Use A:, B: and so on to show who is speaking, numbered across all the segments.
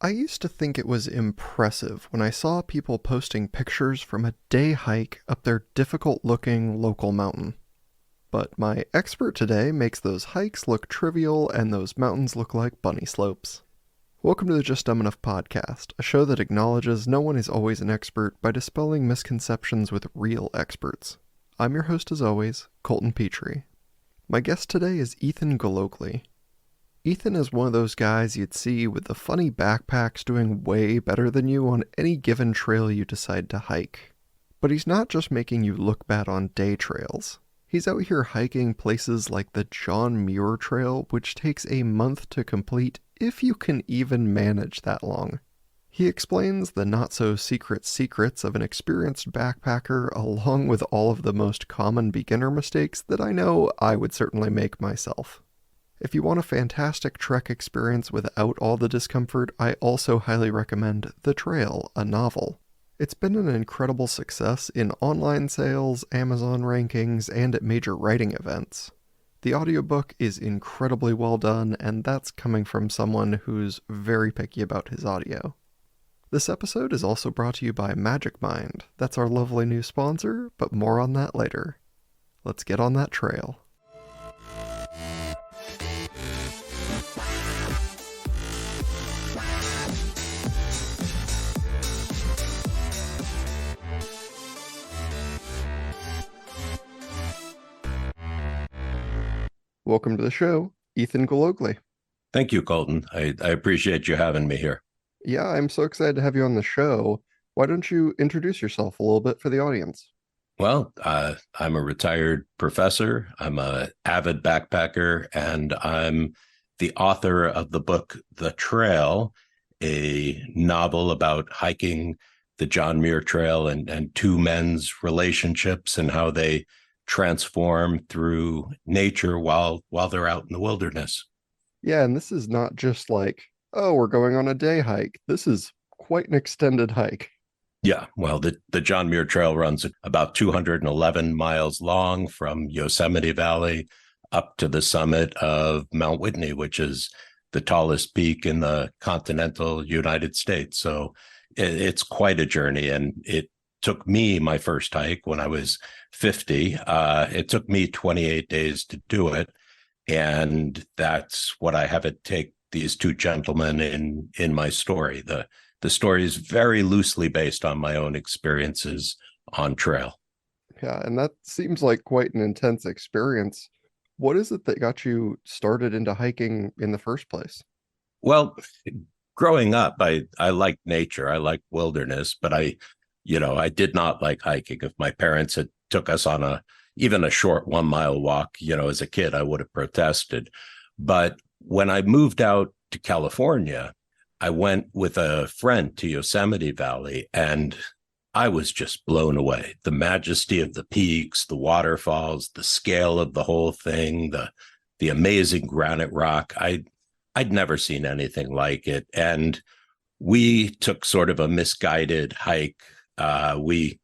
A: I used to think it was impressive when I saw people posting pictures from a day hike up their difficult looking local mountain. But my expert today makes those hikes look trivial and those mountains look like bunny slopes. Welcome to the Just Dumb Enough podcast, a show that acknowledges no one is always an expert by dispelling misconceptions with real experts. I'm your host as always, Colton Petrie. My guest today is Ethan Gallogly. Ethan is one of those guys you'd see with the funny backpacks doing way better than you on any given trail you decide to hike. But he's not just making you look bad on day trails. He's out here hiking places like the John Muir Trail, which takes a month to complete if you can even manage that long. He explains the not-so-secret secrets of an experienced backpacker along with all of the most common beginner mistakes that I know I would certainly make myself. If you want a fantastic trek experience without all the discomfort, I also highly recommend The Trail, a novel. It's been an incredible success in online sales, Amazon rankings, and at major writing events. The audiobook is incredibly well done, and that's coming from someone who's very picky about his audio. This episode is also brought to you by Magic Mind. That's our lovely new sponsor, but more on that later. Let's get on that trail. Welcome to the show, Ethan Gallogly.
B: Thank you, Colton. I appreciate you having me here.
A: Yeah, I'm so excited to have you on the show. Why don't you introduce yourself a little bit for the audience?
B: Well, I'm a retired professor. I'm an avid backpacker, and I'm the author of the book, The Trail, a novel about hiking the John Muir Trail and two men's relationships and how they transform through nature while they're out in the wilderness.
A: Yeah, and this is not just like, oh, we're going on a day hike. This is quite an extended hike.
B: Yeah, well, the John Muir Trail runs about 211 miles long from Yosemite Valley up to the summit of Mount Whitney, which is the tallest peak in the continental United States. So it's quite a journey, and it took me my first hike when I was 50. It took me 28 days to do it. And that's what I have it take these two gentlemen in my story. The story is very loosely based on my own experiences on trail.
A: Yeah, and that seems like quite an intense experience. What is it that got you started into hiking in the first place?
B: Well, growing up, I liked nature. I liked wilderness, but I did not like hiking. If my parents had took us on even a short 1 mile walk, as a kid, I would have protested. But when I moved out to California, I went with a friend to Yosemite Valley, and I was just blown away. The majesty of the peaks, the waterfalls, the scale of the whole thing, the amazing granite rock. I'd never seen anything like it. And we took sort of a misguided hike. We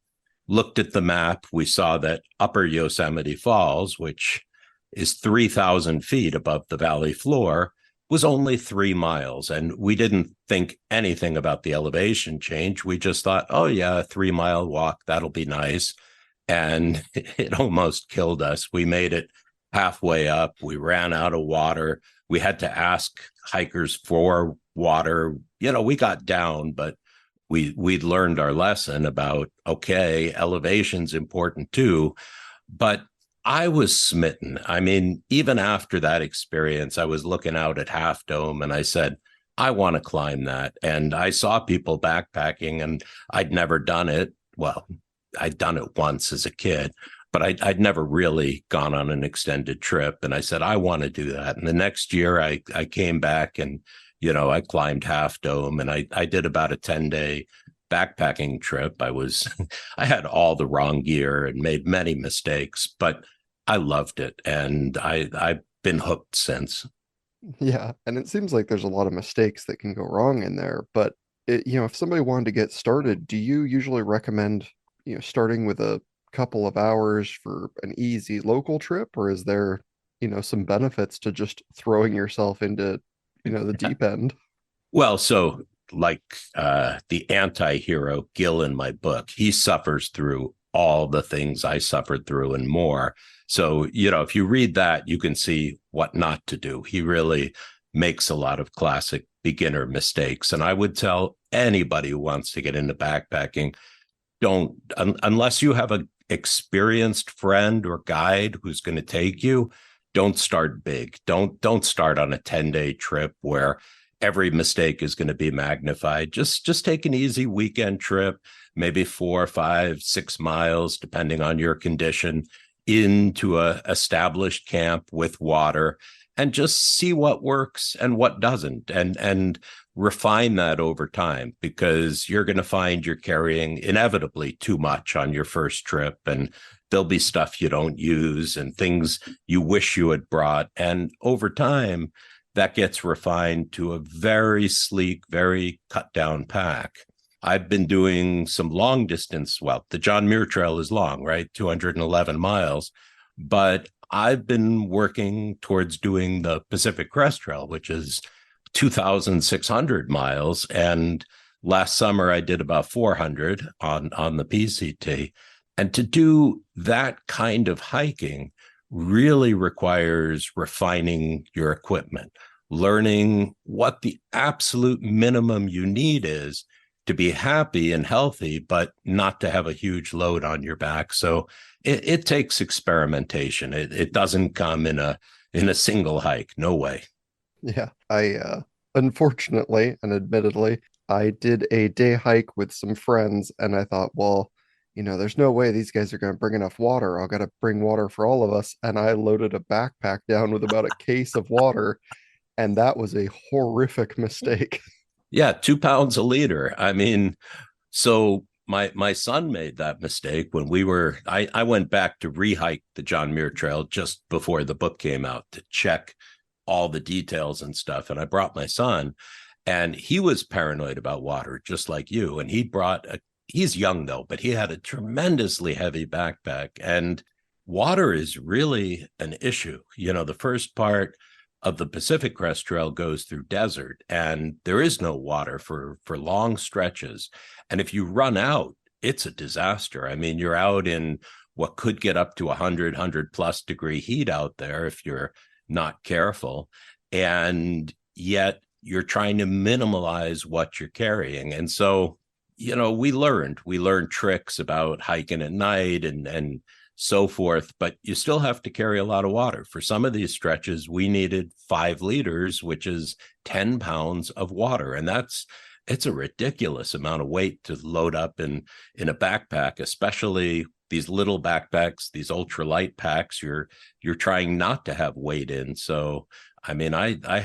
B: looked at the map. We saw that Upper Yosemite Falls, which is 3,000 feet above the valley floor, was only 3 miles. And we didn't think anything about the elevation change. We just thought, oh, yeah, a 3 mile walk, that'll be nice. And it almost killed us. We made it halfway up. We ran out of water. We had to ask hikers for water. We got down, but we'd learned our lesson about, okay, elevation's important too. But I was smitten. I mean, even after that experience, I was looking out at Half Dome and I said, I want to climb that. And I saw people backpacking, and I'd never done it. Well, I'd done it once as a kid, but I'd never really gone on an extended trip. And I said, I want to do that. And the next year I came back and, I climbed Half Dome, and I did about a 10-day backpacking trip. I had all the wrong gear and made many mistakes, but I loved it. And I've been hooked since.
A: Yeah, and it seems like there's a lot of mistakes that can go wrong in there, but if somebody wanted to get started, do you usually recommend, starting with a couple of hours for an easy local trip, or is there, some benefits to just throwing yourself into, the deep end?
B: Well, so like the anti-hero Gil in my book. He suffers through all the things I suffered through and more. So, if you read that, you can see what not to do. He really makes a lot of classic beginner mistakes. And I would tell anybody who wants to get into backpacking, don't, unless you have an experienced friend or guide who's going to take you, don't start big. Don't start on a 10-day trip where every mistake is going to be magnified. Just take an easy weekend trip, maybe 4, 5, 6 miles, depending on your condition, into a established camp with water, and just see what works and what doesn't, and refine that over time, because you're going to find you're carrying inevitably too much on your first trip, and there'll be stuff you don't use and things you wish you had brought. And over time, that gets refined to a very sleek, very cut down pack. I've been doing some long distance. Well, the John Muir Trail is long, right? 211 miles. But I've been working towards doing the Pacific Crest Trail, which is 2,600 miles. And last summer, I did about 400 on the PCT. And to do that kind of hiking really requires refining your equipment, learning what the absolute minimum you need is to be happy and healthy, but not to have a huge load on your back. So it takes experimentation. It doesn't come in a single hike. No way.
A: Yeah, I unfortunately and admittedly, I did a day hike with some friends, and I thought, well, there's no way these guys are going to bring enough water. I'll got to bring water for all of us. And I loaded a backpack down with about a case of water, and that was a horrific mistake.
B: Yeah, 2 pounds a liter. I mean, so my son made that mistake when I went back to rehike the John Muir Trail just before the book came out to check all the details and stuff. And I brought my son, and he was paranoid about water, just like you. And he's young though, but he had a tremendously heavy backpack, and water is really an issue. The first part of the Pacific Crest Trail goes through desert, and there is no water for long stretches. And if you run out, it's a disaster. I mean, you're out in what could get up to 100 plus degree heat out there if you're not careful. And yet you're trying to minimize what you're carrying. And so, we learned tricks about hiking at night and so forth, but you still have to carry a lot of water. For some of these stretches, we needed 5 liters, which is 10 pounds of water. And it's a ridiculous amount of weight to load up in a backpack, especially these little backpacks, these ultralight packs. You're trying not to have weight in. So, I mean, I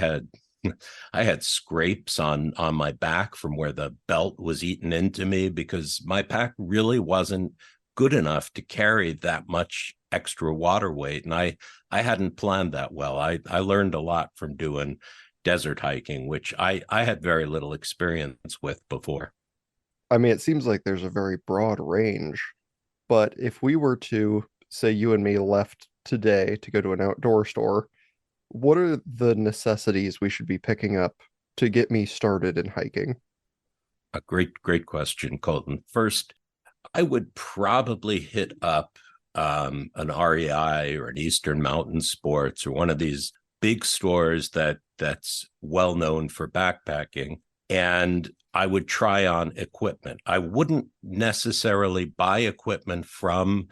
B: had scrapes on my back from where the belt was eaten into me, because my pack really wasn't good enough to carry that much extra water weight. And I hadn't planned that well. I learned a lot from doing desert hiking, which I had very little experience with before.
A: I mean, it seems like there's a very broad range, but if we were to say you and me left today to go to an outdoor store, what are the necessities we should be picking up to get me started in hiking?
B: A great question, Colton. First, I would probably hit up an REI or an Eastern Mountain Sports or one of these big stores that's well known for backpacking, and I would try on equipment. I wouldn't necessarily buy equipment from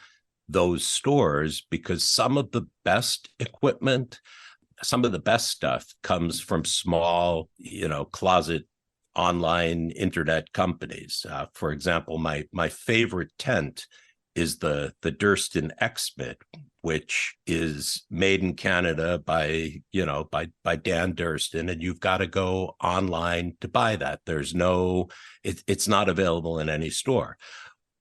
B: those stores, because some of the best equipment, some of the best stuff comes from small, closet online internet companies. For example, my favorite tent is the Durston X-Mitt, which is made in Canada by Dan Durston, and you've got to go online to buy that. It's not available in any store,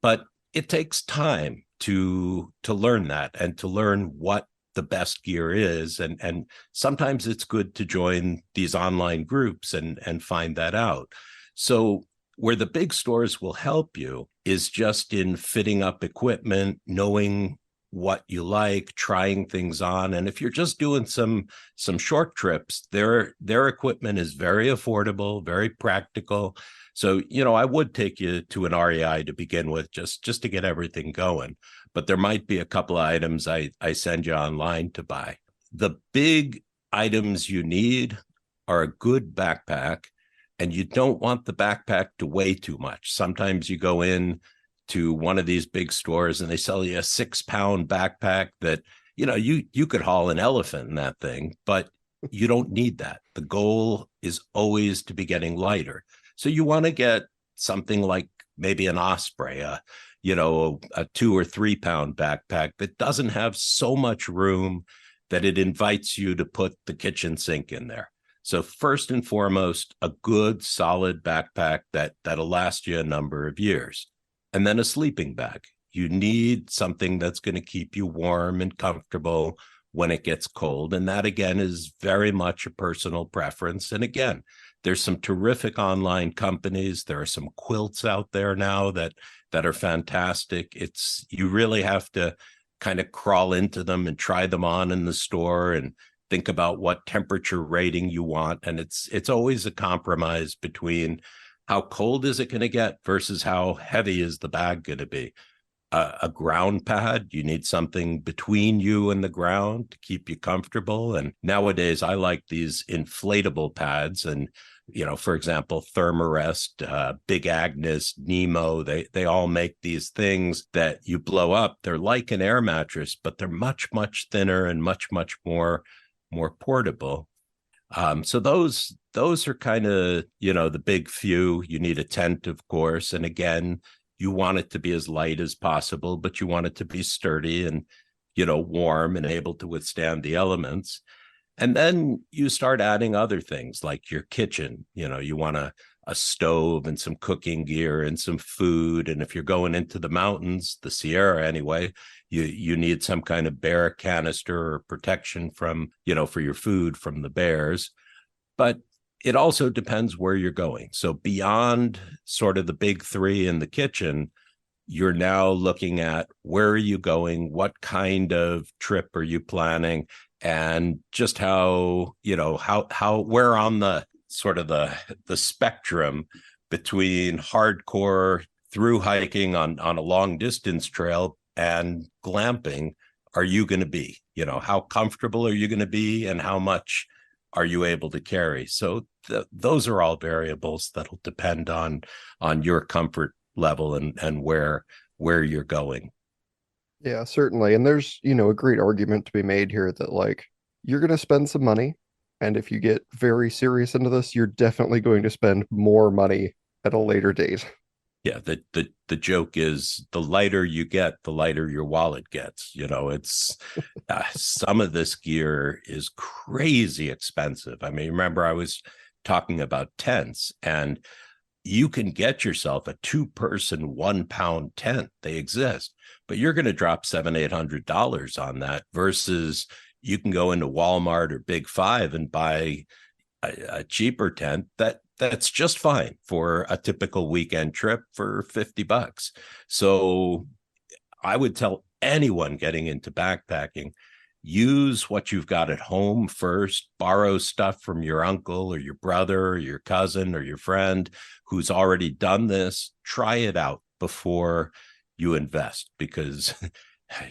B: but it takes time to learn that and to learn what the best gear is. And sometimes it's good to join these online groups and find that out. So where the big stores will help you is just in fitting up equipment, knowing what you like, trying things on. And if you're just doing some short trips, their equipment is very affordable, very practical. So, I would take you to an REI to begin with, just to get everything going. But there might be a couple of items I send you online to buy. The big items you need are a good backpack, and you don't want the backpack to weigh too much. Sometimes you go in to one of these big stores and they sell you a 6-pound backpack that, you could haul an elephant in that thing, but you don't need that. The goal is always to be getting lighter. So you want to get something like maybe an Osprey, a 2 or 3 pound backpack that doesn't have so much room that it invites you to put the kitchen sink in there. So first and foremost, a good solid backpack that'll last you a number of years. And then a sleeping bag. You need something that's going to keep you warm and comfortable when it gets cold. And that, again, is very much a personal preference. And again, there's some terrific online companies. There are some quilts out there now that are fantastic. You really have to kind of crawl into them and try them on in the store and think about what temperature rating you want. And it's always a compromise between how cold is it going to get versus how heavy is the bag going to be. A ground pad, you need something between you and the ground to keep you comfortable. And nowadays, I like these inflatable pads. And, for example, Thermarest, Big Agnes, Nemo, they all make these things that you blow up. They're like an air mattress, but they're much, much thinner and much, much more portable. So those are kind of, the big few. You need a tent, of course. And again, you want it to be as light as possible, but you want it to be sturdy and, warm and able to withstand the elements. And then you start adding other things like your kitchen. You want a stove and some cooking gear and some food. And if you're going into the mountains, the Sierra anyway, you need some kind of bear canister or protection from, for your food from the bears. But it also depends where you're going. So beyond sort of the big three in the kitchen, you're now looking at where are you going? What kind of trip are you planning? And just how where on the sort of the spectrum between hardcore through hiking on a long distance trail and glamping are you going to be? How comfortable are you going to be and how much are you able to carry? So those are all variables that'll depend on your comfort level and where you're going.
A: Yeah, certainly. And there's, a great argument to be made here that like you're going to spend some money, and if you get very serious into this, you're definitely going to spend more money at a later date.
B: Yeah, the joke is the lighter you get, the lighter your wallet gets. It's some of this gear is crazy expensive. I mean, remember I was talking about tents, and you can get yourself a 2-person 1-pound tent. They exist, but you're going to drop $700-800 on that versus you can go into Walmart or Big Five and buy a cheaper tent that's just fine for a typical weekend trip for $50. So I would tell anyone getting into backpacking, use what you've got at home first, borrow stuff from your uncle or your brother or your cousin or your friend who's already done this. Try it out before you invest, because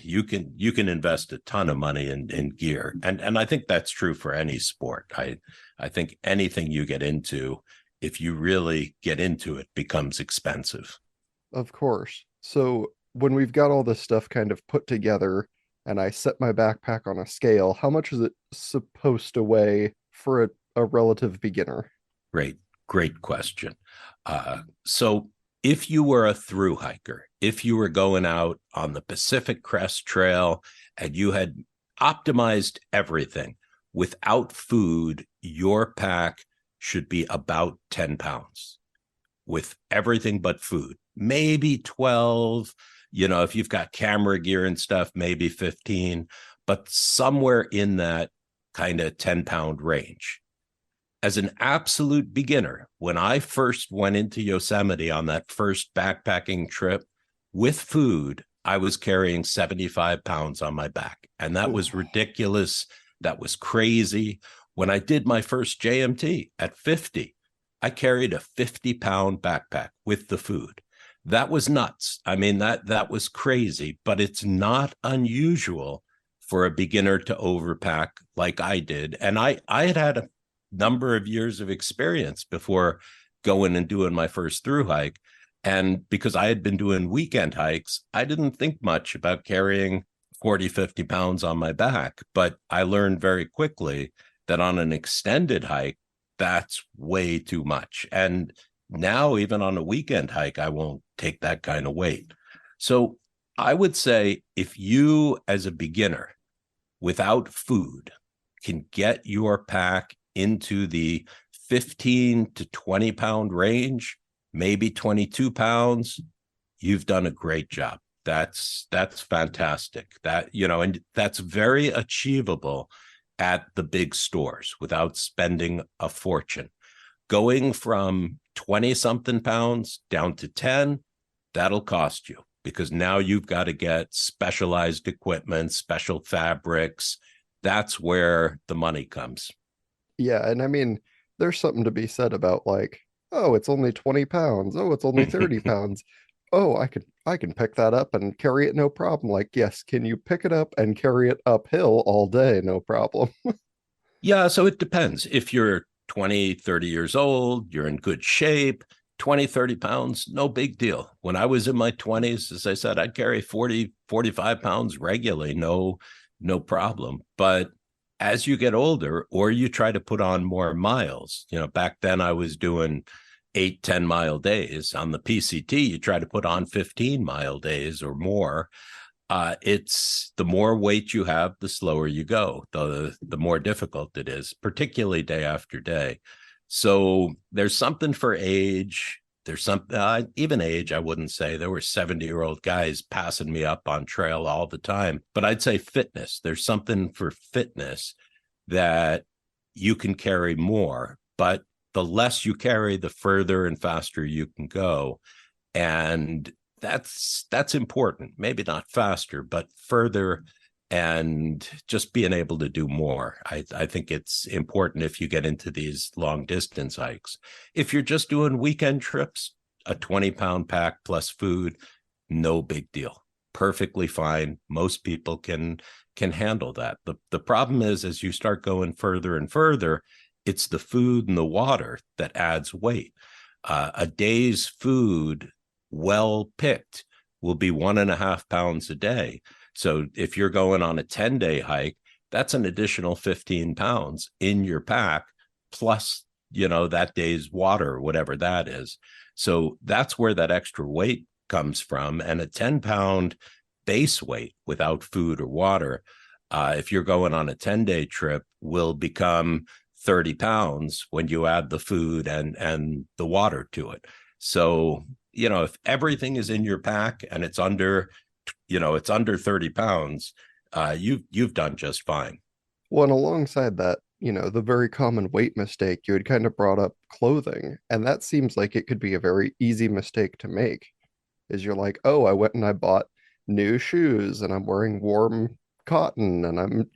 B: you can invest a ton of money in gear. And I think that's true for any sport. I think anything you get into, if you really get into it, becomes expensive.
A: Of course. So when we've got all this stuff kind of put together and I set my backpack on a scale, how much is it supposed to weigh for a relative beginner?
B: Great question. So if you were a through hiker, if you were going out on the Pacific Crest Trail and you had optimized everything without food, your pack should be about 10 pounds with everything but food, maybe 12. If you've got camera gear and stuff, maybe 15, but somewhere in that kind of 10-pound range. As an absolute beginner, when I first went into Yosemite on that first backpacking trip with food, I was carrying 75 pounds on my back. And that
A: Ooh.
B: was ridiculous. That was crazy. When I did my first JMT at 50, I carried a 50-pound backpack with the food. That was nuts. I mean, that was crazy, but it's not unusual for a beginner to overpack like I did. And I had a number of years of experience before going and doing my first through hike. And because I had been doing weekend hikes, I didn't think much about carrying 40, 50 pounds on my back. But I learned very quickly that on an extended hike, that's way too much. And now, even on a weekend hike, I won't take that kind of weight. So I would say if you, as a beginner, without food, can get your pack into the 15 to 20 pound range, maybe 22 pounds, you've done a great job. That's fantastic. And that's very achievable at the big stores without spending a fortune. Going from 20 something pounds down to 10, that'll cost you, because now you've got to get specialized equipment, special fabrics. That's where the money comes.
A: Yeah, and I mean, there's something to be said about like, oh, it's only 20 pounds. Oh, it's only 30 pounds. Oh, I can pick that up and carry it no problem. Like, yes, can you pick it up and carry it uphill all day? No problem.
B: Yeah, so it depends. If you're 20, 30 years old, you're in good shape, 20, 30 pounds, no big deal. When I was in my 20s, as I said, I'd carry 40, 45 pounds regularly, no problem. But as you get older, or you try to put on more miles, back then I was doing 8, 10 mile days. On the PCT, you try to put on 15-mile days or more. It's the more weight you have, the slower you go, the more difficult it is, particularly day after day. So there's something for age. There's something, even age, I wouldn't say. There were 70-year-old guys passing me up on trail all the time. But I'd say fitness. There's something for fitness that you can carry more. But the less you carry, the further and faster you can go. And that's important. Maybe not faster, but further, and just being able to do more. I think it's important if you get into these long distance hikes. If you're just doing weekend trips, a 20-pound pack plus food, no big deal. Perfectly fine. Most people can handle that. The problem is, as you start going further and further, it's the food and the water that adds weight. A day's food, well picked, will be 1.5 pounds a day. So if you're going on a 10-day hike, that's an additional 15 pounds in your pack, plus, that day's water, whatever that is. So that's where that extra weight comes from. And a 10-pound base weight without food or water, if you're going on a 10-day trip, will become 30 pounds when you add the food and the water to it. So, if everything is in your pack and it's under 30 pounds, you've done just fine.
A: Well, and alongside that, the very common weight mistake, you had kind of brought up clothing, and that seems like it could be a very easy mistake to make. Is you're like, oh, I went and I bought new shoes and I'm wearing warm cotton and I'm,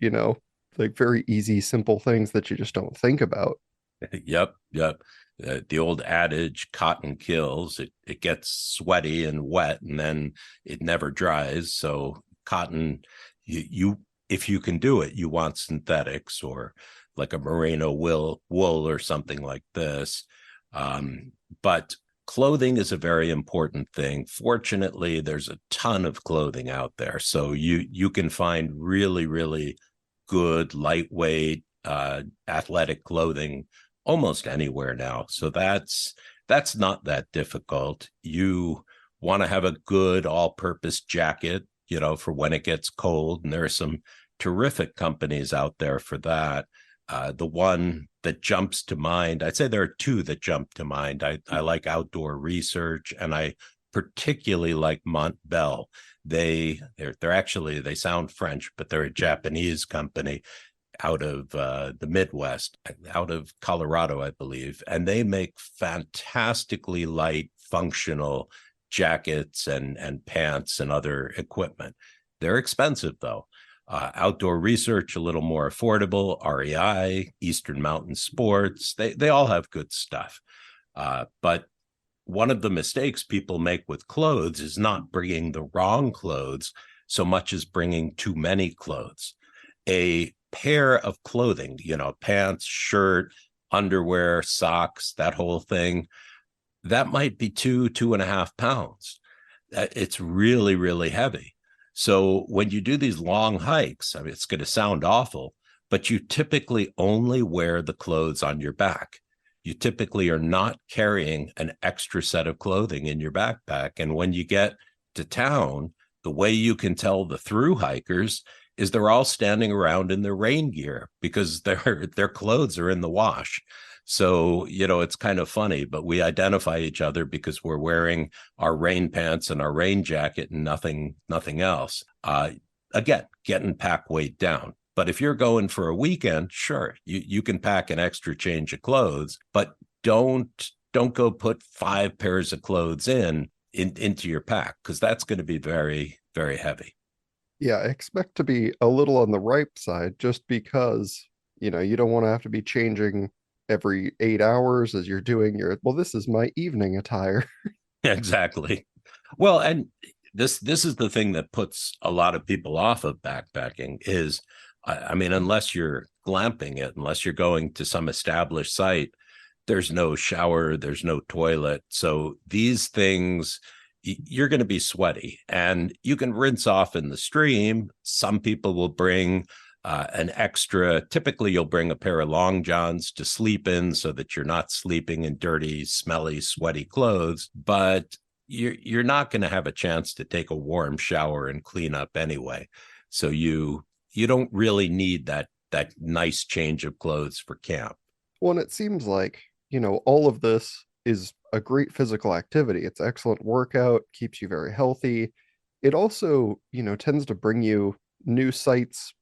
A: like very easy, simple things that you just don't think about.
B: Yep. The old adage, cotton kills. It gets sweaty and wet, and then it never dries. So cotton, you if you can do it, you want synthetics or like a merino wool or something like this. But clothing is a very important thing. Fortunately, there's a ton of clothing out there, so you can find really, really good lightweight athletic clothing almost anywhere now. So that's not that difficult. You want to have a good all-purpose jacket, for when it gets cold, and there are some terrific companies out there for that. The one that jumps to mind, I'd say there are two that jump to mind. I like Outdoor Research, and I particularly like Montbell. They're actually, they sound French, but they're a Japanese company out of the Midwest, out of Colorado, I believe. And they make fantastically light, functional jackets and pants and other equipment. They're expensive though. Outdoor research, a little more affordable. REI, Eastern Mountain Sports, they all have good stuff. But one of the mistakes people make with clothes is not bringing the wrong clothes so much as bringing too many clothes. A pair of clothing, pants, shirt, underwear, socks, that whole thing, that might be 2.5 pounds. It's really, really heavy. So when you do these long hikes, I mean, it's going to sound awful, but you typically only wear the clothes on your back. You typically are not carrying an extra set of clothing in your backpack. And when you get to town, the way you can tell the through hikers is they're all standing around in their rain gear because their clothes are in the wash. So, it's kind of funny, but we identify each other because we're wearing our rain pants and our rain jacket and nothing else. Again, getting pack weight down. But if you're going for a weekend, sure, you can pack an extra change of clothes, but don't go put 5 pairs of clothes into your pack, because that's going to be very, very heavy.
A: Yeah, expect to be a little on the ripe side just because, you don't want to have to be changing every 8 hours as you're doing well, this is my evening attire.
B: Exactly. Well, and this is the thing that puts a lot of people off of backpacking is, I mean, unless you're glamping it, unless you're going to some established site, there's no shower, there's no toilet. So these things, you're going to be sweaty, and you can rinse off in the stream. Some people will bring an extra, typically you'll bring a pair of long johns to sleep in so that you're not sleeping in dirty, smelly, sweaty clothes, but you're not going to have a chance to take a warm shower and clean up anyway. So you don't really need that nice change of clothes for camp.
A: Well, and it seems like, all of this is a great physical activity. It's excellent workout, keeps you very healthy. It also, tends to bring you new sights,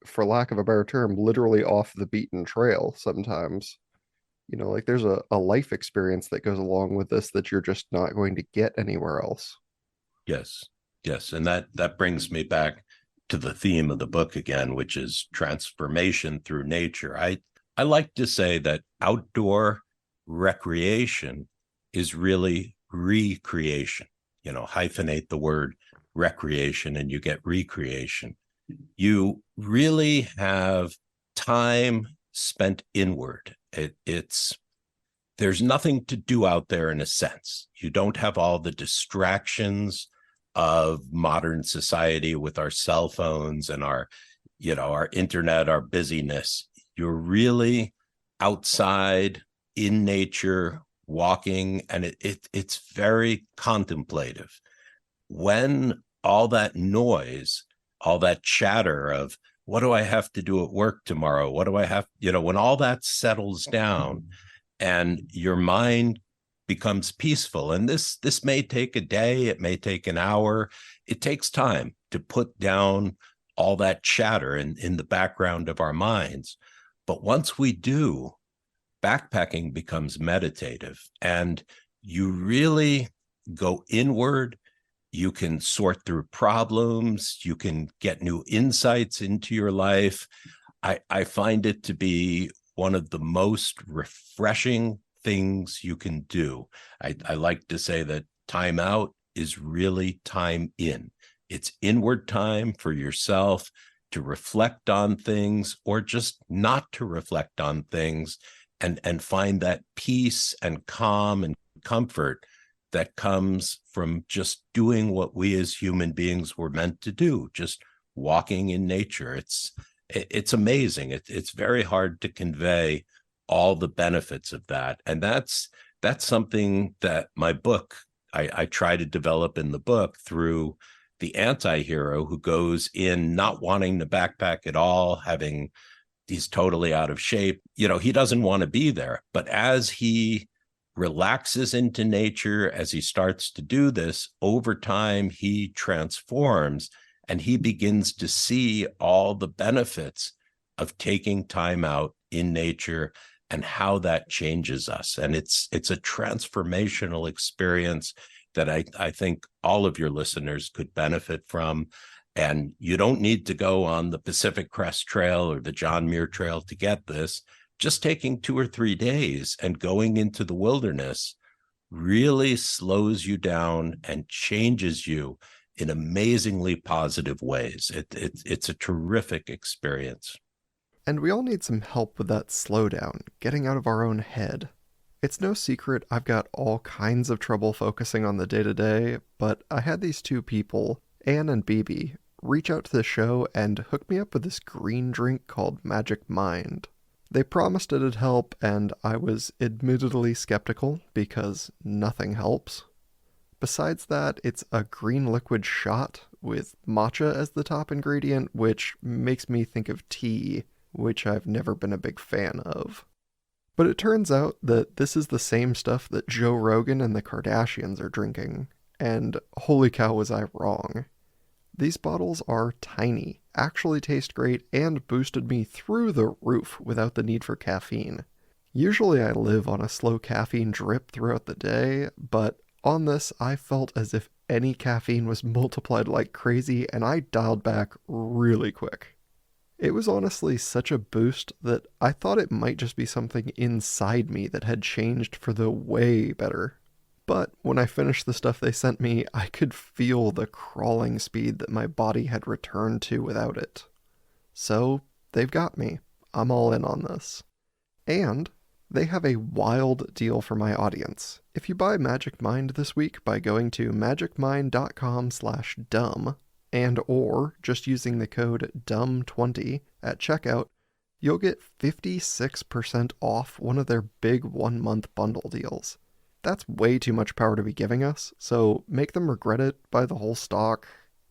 A: for lack of a better term, literally off the beaten trail sometimes. Like there's a life experience that goes along with this that you're just not going to get anywhere else.
B: Yes. Yes. And that brings me back to the theme of the book again, which is transformation through nature. I like to say that outdoor recreation is really recreation. Hyphenate the word recreation and you get recreation. You really have time spent inward. There's nothing to do out there in a sense. You don't have all the distractions of modern society with our cell phones and our internet, our busyness. You're really outside in nature, walking, and it's very contemplative. When all that noise, all that chatter of what do I have to do at work tomorrow? What do I have, when all that settles down and your mind becomes peaceful, and this may take a day, it may take an hour, it takes time to put down all that chatter in the background of our minds. But once we do, backpacking becomes meditative, and you really go inward. You can sort through problems. You can get new insights into your life. I find it to be one of the most refreshing things you can do. I like to say that time out is really time in. It's inward time for yourself to reflect on things, or just not to reflect on things, and find that peace and calm and comfort that comes from just doing what we as human beings were meant to do, just walking in nature. It's amazing. It's very hard to convey all the benefits of that. And that's something that my book, I try to develop in the book through the anti-hero who goes in not wanting to backpack at all, he's totally out of shape. He doesn't want to be there. But as he relaxes into nature, as he starts to do this, over time, he transforms and he begins to see all the benefits of taking time out in nature and how that changes us. And it's a transformational experience. that I think all of your listeners could benefit from. And you don't need to go on the Pacific Crest Trail or the John Muir Trail to get this. Just taking 2 or 3 days and going into the wilderness really slows you down and changes you in amazingly positive ways. It's a terrific experience.
A: And we all need some help with that slowdown, getting out of our own head. It's no secret I've got all kinds of trouble focusing on the day to day, but I had these two people, Anne and BB, reach out to the show and hook me up with this green drink called Magic Mind. They promised it'd help, and I was admittedly skeptical because nothing helps. Besides that, it's a green liquid shot with matcha as the top ingredient, which makes me think of tea, which I've never been a big fan of. But it turns out that this is the same stuff that Joe Rogan and the Kardashians are drinking, and holy cow was I wrong. These bottles are tiny, actually taste great, and boosted me through the roof without the need for caffeine. Usually I live on a slow caffeine drip throughout the day, but on this I felt as if any caffeine was multiplied like crazy, and I dialed back really quick. It was honestly such a boost that I thought it might just be something inside me that had changed for the way better. But when I finished the stuff they sent me, I could feel the crawling speed that my body had returned to without it. So, they've got me. I'm all in on this. And they have a wild deal for my audience. If you buy Magic Mind this week by going to magicmind.com/dumb and or just using the code DUMB20 at checkout, you'll get 56% off one of their big 1-month bundle deals. That's way too much power to be giving us, so make them regret it, buy the whole stock.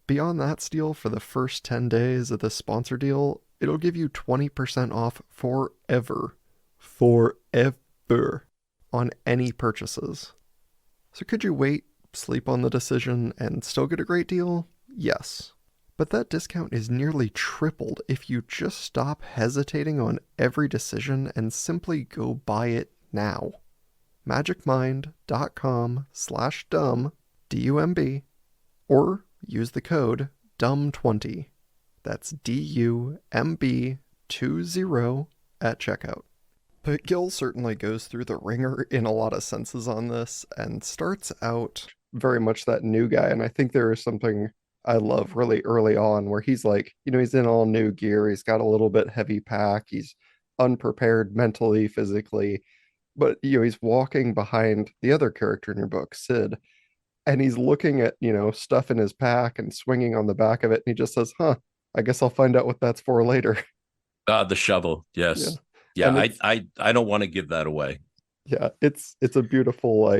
A: Beyond that steal, for the first 10 days of this sponsor deal, it'll give you 20% off forever. Forever. On any purchases. So could you wait, sleep on the decision, and still get a great deal? Yes. But that discount is nearly tripled if you just stop hesitating on every decision and simply go buy it now. magicmind.com/dumb, DUMB, or use the code DUMB20. That's DUMB20 at checkout. But Gil certainly goes through the ringer in a lot of senses on this and starts out very much that new guy. And I think there is something I love really early on where he's like, he's in all new gear. He's got a little bit heavy pack. He's unprepared mentally, physically. But, he's walking behind the other character in your book, Sid, and he's looking at, stuff in his pack and swinging on the back of it. And he just says, I guess I'll find out what that's for later.
B: The shovel. Yes.
A: Yeah.
B: I don't want to give that away.
A: Yeah. It's a beautiful,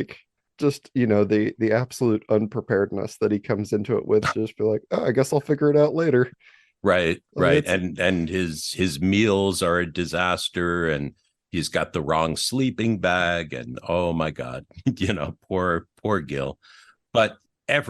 A: just, the absolute unpreparedness that he comes into it with. Just be like, I guess I'll figure it out later.
B: Right. And his meals are a disaster, and he's got the wrong sleeping bag, and oh my God, poor Gil. But I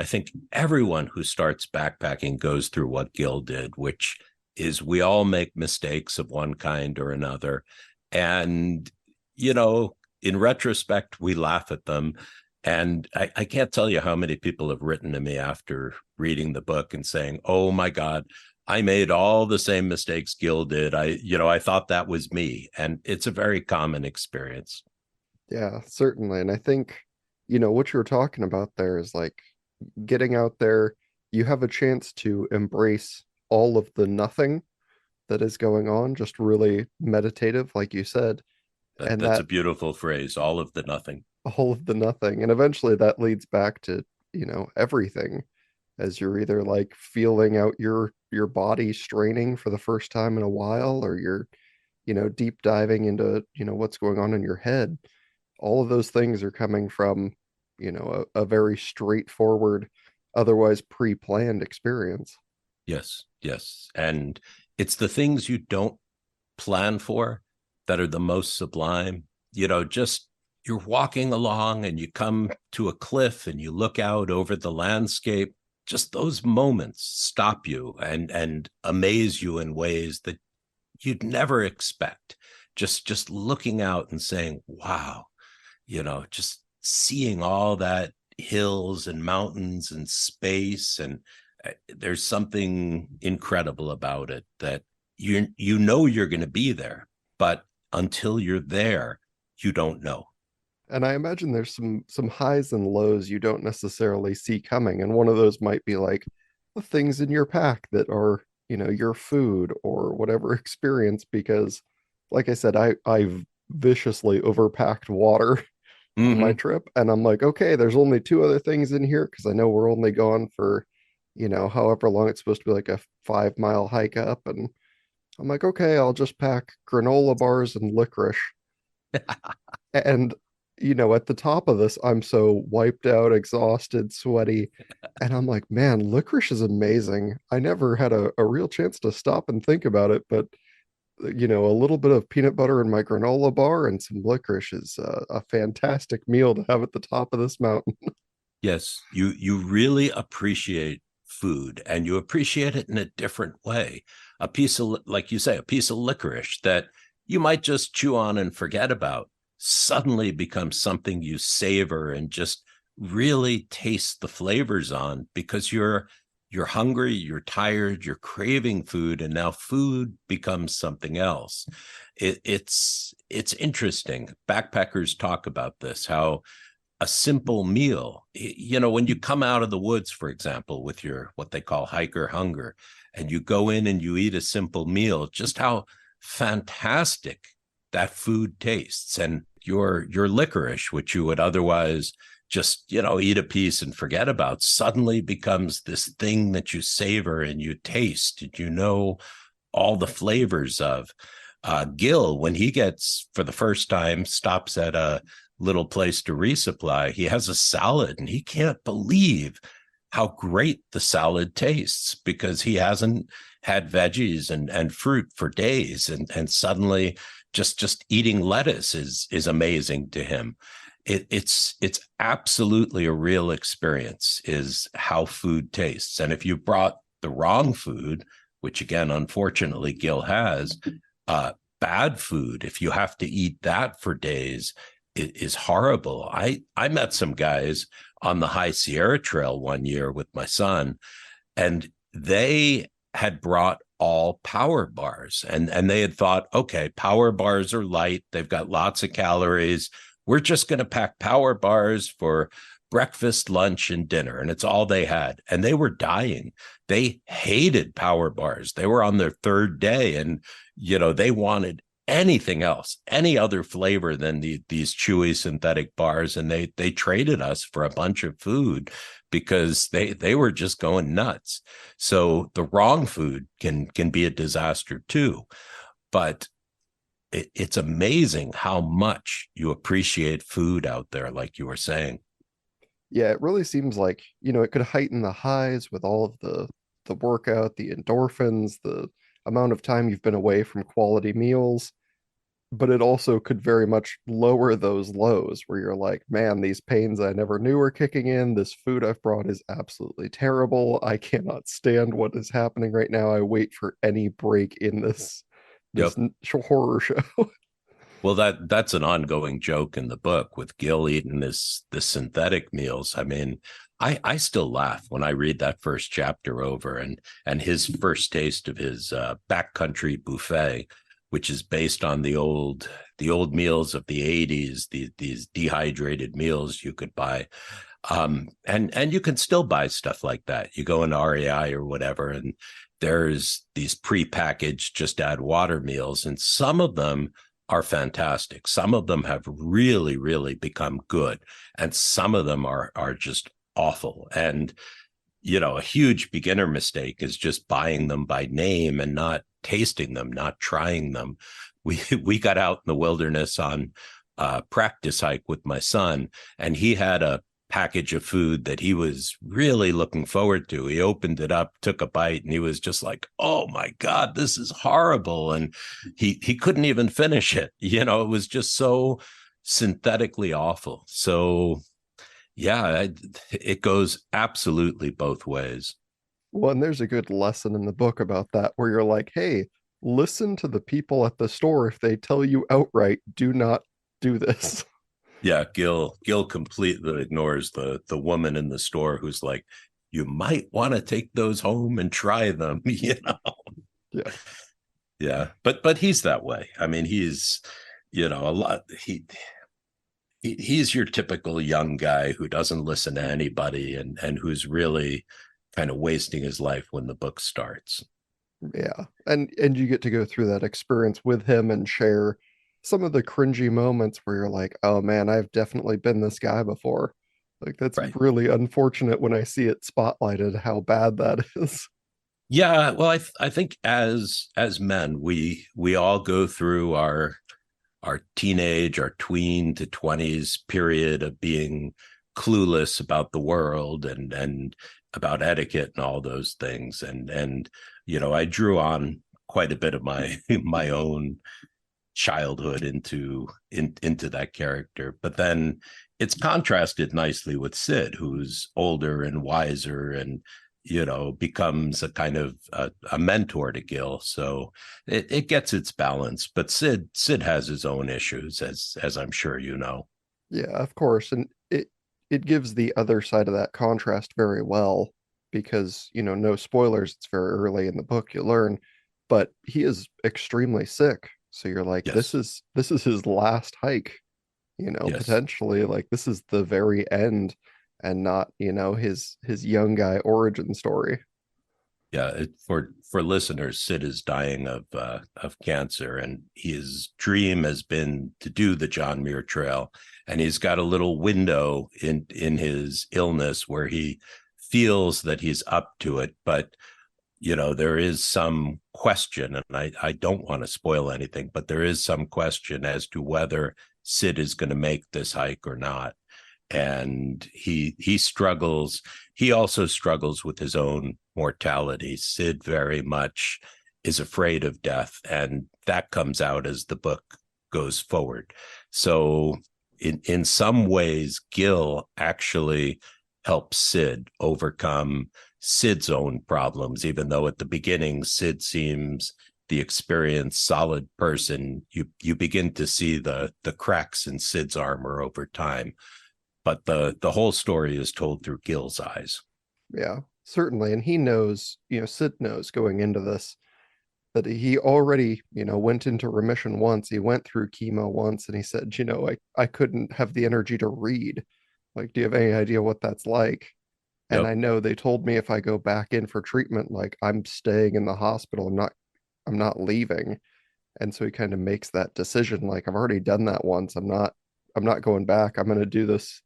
B: think everyone who starts backpacking goes through what Gil did, which is we all make mistakes of one kind or another. And, in retrospect, we laugh at them. And I can't tell you how many people have written to me after reading the book and saying, oh my God, I made all the same mistakes Gil did. I thought that was me. And it's a very common experience.
A: Yeah, certainly. And I think, what you're talking about there is like getting out there, you have a chance to embrace all of the nothing that is going on, just really meditative, like you said.
B: That's a beautiful phrase, all of the nothing.
A: All of the nothing. And eventually that leads back to, everything, as you're either like feeling out your body straining for the first time in a while, or you're, deep diving into, what's going on in your head. All of those things are coming from, a very straightforward, otherwise pre-planned experience.
B: Yes. And it's the things you don't plan for that are the most sublime. Just you're walking along and you come to a cliff and you look out over the landscape. Just those moments stop you and amaze you in ways that you'd never expect. Just looking out and saying, wow, just seeing all that hills and mountains and space, and there's something incredible about it that you know you're going to be there, but until you're there, you don't know.
A: And I imagine there's some highs and lows you don't necessarily see coming. And one of those might be like the things in your pack that are, your food or whatever experience, because like I said, I've viciously overpacked water on my
B: Mm-hmm.
A: trip. And I'm like, okay, there's only two other things in here because I know we're only going for, however long it's supposed to be, like a 5 mile hike up. And I'm like, okay, I'll just pack granola bars and licorice. And, at the top of this, I'm so wiped out, exhausted, sweaty. And I'm like, man, licorice is amazing. I never had a real chance to stop and think about it, but a little bit of peanut butter in my granola bar and some licorice is a fantastic meal to have at the top of this mountain.
B: Yes, you really appreciate food, and you appreciate it in a different way. A piece of, like you say, a piece of licorice that you might just chew on and forget about suddenly becomes something you savor and just really taste the flavors on, because you're hungry, you're tired, you're craving food, and now food becomes something else. It's interesting. Backpackers talk about this, how a simple meal, when you come out of the woods, for example, with your what they call hiker hunger, and you go in and you eat a simple meal, just how fantastic that food tastes. And your licorice, which you would otherwise just eat a piece and forget about, suddenly becomes this thing that you savor and you taste and all the flavors of. Gil, when he gets, for the first time, stops at a little place to resupply, he has a salad and he can't believe how great the salad tastes, because he hasn't had veggies and fruit for days, and suddenly just eating lettuce is amazing to him. It's absolutely a real experience, is how food tastes. And if you brought the wrong food, which again unfortunately Gil has, uh, bad food, if you have to eat that for days, it is horrible. I met some guys on the High Sierra Trail one year with my son, and they had brought all power bars, and they had thought, okay, power bars are light, they've got lots of calories, we're just going to pack power bars for breakfast, lunch, and dinner, and it's all they had. And they were dying. They hated power bars. They were on their third day, and they wanted anything else, any other flavor than these chewy synthetic bars, and they traded us for a bunch of food because they were just going nuts. So the wrong food can be a disaster too. But it's amazing how much you appreciate food out there, like you were saying.
A: Yeah, it really seems like, it could heighten the highs with all of the workout, the endorphins, the amount of time you've been away from quality meals, but it also could very much lower those lows where you're like, man, these pains I never knew were kicking in. This food I've brought is absolutely terrible. I cannot stand what is happening right now. I wait for any break in this
B: Yep.
A: horror show.
B: Well, that's an ongoing joke in the book with Gil eating this synthetic meals. I mean, I still laugh when I read that first chapter over, and his first taste of his backcountry buffet, which is based on the old meals of the 80s, these dehydrated meals you could buy. And you can still buy stuff like that. You go into REI or whatever, and there's these prepackaged just add water meals, and some of them are fantastic. Some of them have really, really become good, and some of them are just awful. And a huge beginner mistake is just buying them by name and not tasting them, not trying them. We got out in the wilderness on a practice hike with my son, and he had a package of food that he was really looking forward to. He opened it up, took a bite, and he was just like, "Oh my God, this is horrible." And he couldn't even finish it. It was just so synthetically awful. So yeah, it goes absolutely both ways.
A: Well, and there's a good lesson in the book about that where you're like, hey, listen to the people at the store if they tell you outright, do not do this.
B: Yeah, Gil completely ignores the woman in the store who's like, you might want to take those home and try them, you know.
A: Yeah.
B: Yeah, but he's that way. I mean, he's, a lot. He's your typical young guy who doesn't listen to anybody, and who's really kind of wasting his life when the book starts.
A: Yeah. And you get to go through that experience with him and share some of the cringy moments where you're like, "Oh man, I've definitely been this guy before." Like that's
B: Right.
A: really unfortunate when I see it spotlighted how bad that is.
B: Yeah, well, I think as men, we all go through our teenage, our tween to 20s period of being clueless about the world and about etiquette and all those things. And I drew on quite a bit of my my own childhood into that character. But then it's contrasted nicely with Sid, who's older and wiser and becomes a kind of a mentor to Gil. So it gets its balance. But Sid has his own issues, as I'm sure you know.
A: Yeah, of course. And it gives the other side of that contrast very well because, no spoilers, it's very early in the book you learn, but he is extremely sick. So you're like, this
B: Yes,
A: is this is his last hike,
B: yes.
A: potentially like this is the very end and not, his young guy origin story.
B: Yeah, for listeners, Sid is dying of cancer, and his dream has been to do the John Muir Trail, and he's got a little window in his illness where he feels that he's up to it, but there is some question, and I don't want to spoil anything, but there is some question as to whether Sid is going to make this hike or not. And he struggles. He also struggles with his own mortality. Sid very much is afraid of death, and that comes out as the book goes forward. So in some ways, Gil actually helps Sid overcome Sid's own problems, even though at the beginning Sid seems the experienced, solid person. You begin to see the cracks in Sid's armor over time, but the whole story is told through Gil's eyes.
A: Yeah, certainly. And he knows, Sid knows going into this that he already, went into remission once. He went through chemo once and he said, I couldn't have the energy to read. Like, do you have any idea what that's like? And
B: Yep.
A: I know they told me if I go back in for treatment, like I'm staying in the hospital. I'm not leaving. And so he kind of makes that decision, like I've already done that once. I'm not going back. I'm gonna do this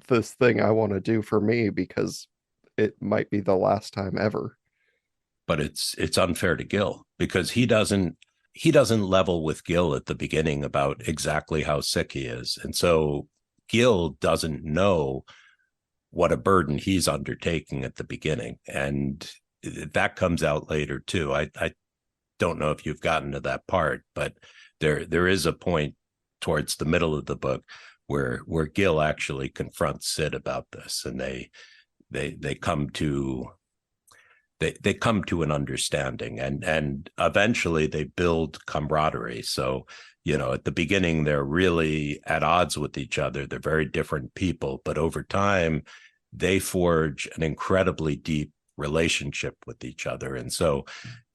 A: thing I want to do for me because it might be the last time ever.
B: But it's unfair to Gil because he doesn't level with Gil at the beginning about exactly how sick he is. And so Gil doesn't know what a burden he's undertaking at the beginning. And that comes out later too. I don't know if you've gotten to that part, but there is a point towards the middle of the book where Gil actually confronts Sid about this, and they come to they come to an understanding, and eventually they build camaraderie. So at the beginning they're really at odds with each other. They're very different people, but over time they forge an incredibly deep relationship with each other. And so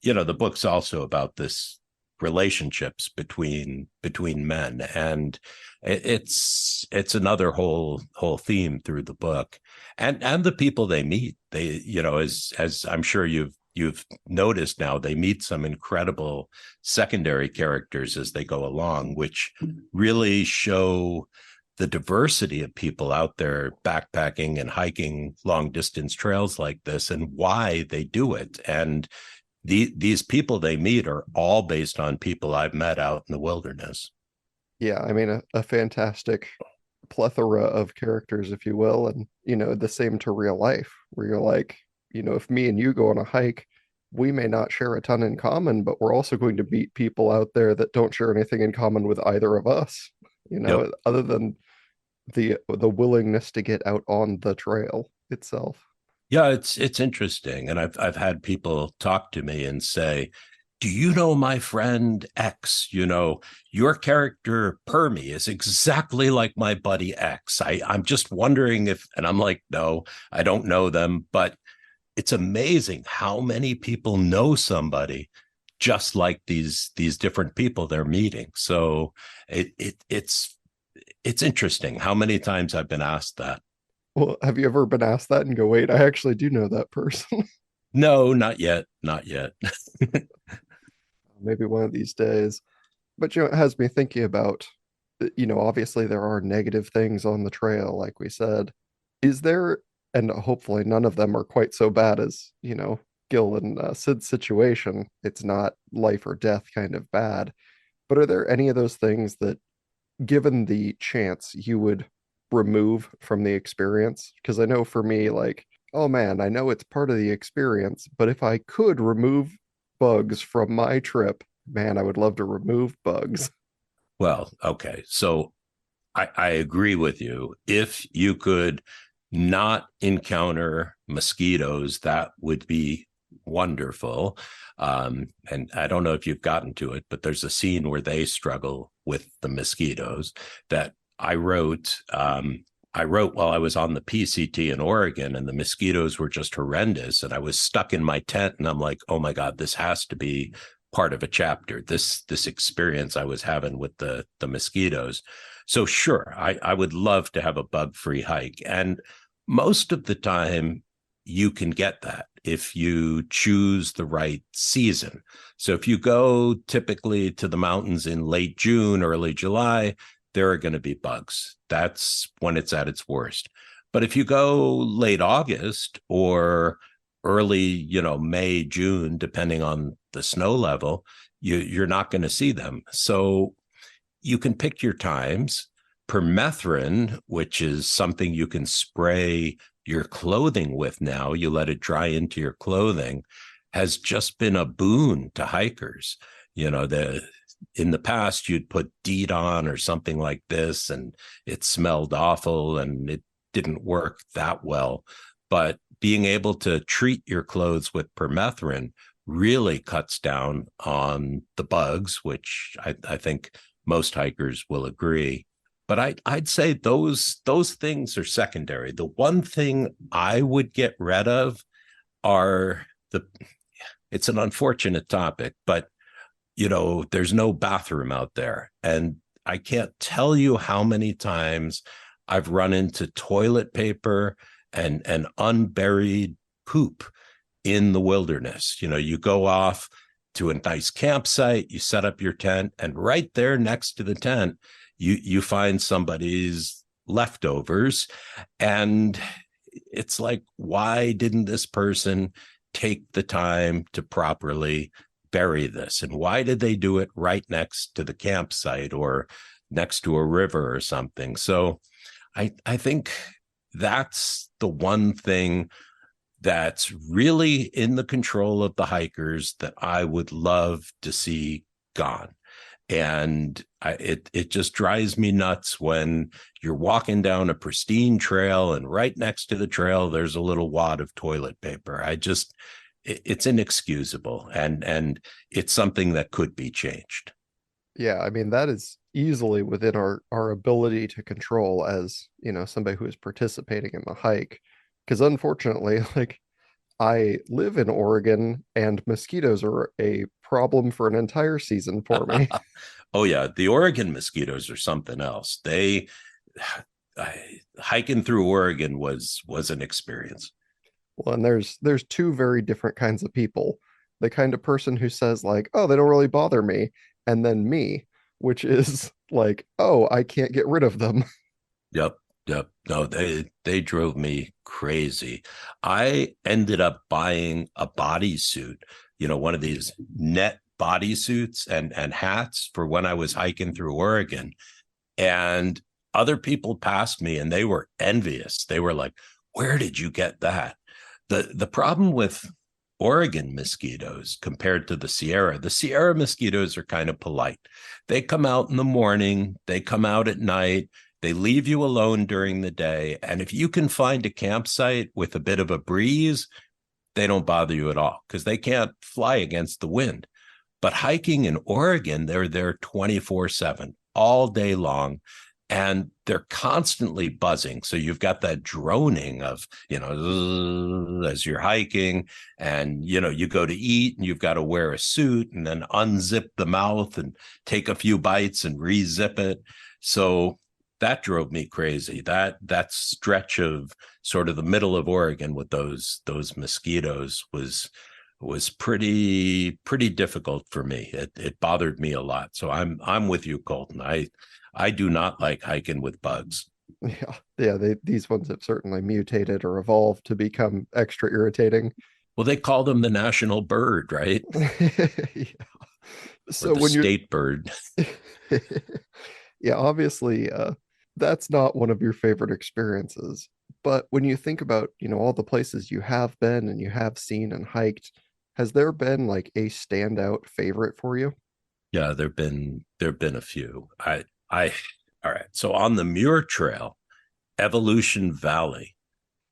B: the book's also about this relationships between men, and it's another whole theme through the book. And the people they meet, they as I'm sure you've noticed now, they meet some incredible secondary characters as they go along, which really show the diversity of people out there backpacking and hiking long distance trails like this and why they do it. And these people they meet are all based on people I've met out in the wilderness.
A: Yeah, I mean a fantastic plethora of characters, if you will, and the same to real life, where you're like, if me and you go on a hike, we may not share a ton in common, but we're also going to meet people out there that don't share anything in common with either of us,
B: Yep.
A: other than the willingness to get out on the trail itself.
B: Yeah, it's interesting, and I've had people talk to me and say, do you know my friend X? Your character Permy is exactly like my buddy X. I'm just wondering if, and I'm like, no, I don't know them, but it's amazing how many people know somebody just like these different people they're meeting. So it's interesting how many times I've been asked that.
A: Well, have you ever been asked that and go, wait, I actually do know that person?
B: No, not yet, not yet.
A: Maybe one of these days. But it has me thinking about, obviously there are negative things on the trail, like we said. Is there, and hopefully none of them are quite so bad as, Gil and Sid's situation. It's not life or death kind of bad. But are there any of those things that, given the chance, you would remove from the experience? Because I know for me, like, oh man, I know it's part of the experience, but if I could remove bugs from my trip, man, I would love to remove bugs.
B: Well, okay. So I agree with you. If you could not encounter mosquitoes, that would be wonderful. And I don't know if you've gotten to it, but there's a scene where they struggle with the mosquitoes that I wrote. I wrote while I was on the PCT in Oregon, and the mosquitoes were just horrendous. And I was stuck in my tent, and I'm like, oh my God, this has to be part of a chapter. This experience I was having with the mosquitoes. So sure, I would love to have a bug-free hike. And most of the time you can get that if you choose the right season. So if you go typically to the mountains in late June, early July, there are going to be bugs. That's when it's at its worst. But if you go late August or early, May, June, depending on the snow level, you're not going to see them. So you can pick your times. Permethrin, which is something you can spray your clothing with now, you let it dry into your clothing, has just been a boon to hikers. In the past, you'd put DEET on or something like this, and it smelled awful and it didn't work that well. But being able to treat your clothes with permethrin really cuts down on the bugs, which I think most hikers will agree. But I'd say those things are secondary. The one thing I would get rid of are it's an unfortunate topic, but there's no bathroom out there. And I can't tell you how many times I've run into toilet paper and unburied poop in the wilderness. You go off to a nice campsite, you set up your tent, and right there next to the tent, you find somebody's leftovers. And it's like, why didn't this person take the time to properly bury this? And why did they do it right next to the campsite or next to a river or something? So I think that's the one thing that's really in the control of the hikers that I would love to see gone. And it just drives me nuts when you're walking down a pristine trail and right next to the trail, there's a little wad of toilet paper. It's inexcusable, and it's something that could be changed.
A: Yeah, I mean, that is easily within our ability to control as, somebody who is participating in the hike. Because unfortunately, like, I live in Oregon and mosquitoes are a problem for an entire season for me.
B: Oh yeah, the Oregon mosquitoes are something else. Hiking through Oregon was an experience.
A: Well, and there's two very different kinds of people. The kind of person who says like, "Oh, they don't really bother me," and then me, which is like, "Oh, I can't get rid of them."
B: Yep, yep. No, they drove me crazy. I ended up buying a bodysuit, one of these net bodysuits and hats for when I was hiking through Oregon. And other people passed me and they were envious. They were like, "Where did you get that?" The problem with Oregon mosquitoes compared to the Sierra mosquitoes are kind of polite. They come out in the morning, they come out at night, they leave you alone during the day. And if you can find a campsite with a bit of a breeze, they don't bother you at all because they can't fly against the wind. But hiking in Oregon, they're there 24/7, all day long, and they're constantly buzzing. So you've got that droning of, as you're hiking, and, you go to eat and you've got to wear a suit and then unzip the mouth and take a few bites and re-zip it. So that drove me crazy. That stretch of sort of the middle of Oregon with those mosquitoes was pretty difficult for me. It bothered me a lot. So I'm with you, Colton. I do not like hiking with bugs.
A: Yeah, these ones have certainly mutated or evolved to become extra irritating.
B: Well, they call them the national bird, right?
A: Yeah.
B: Or
A: So
B: the
A: when you
B: state bird.
A: yeah, obviously, that's not one of your favorite experiences. But when you think about, all the places you have been and you have seen and hiked, has there been like a standout favorite for you?
B: Yeah, there've been a few. I all right. So on the Muir Trail, Evolution Valley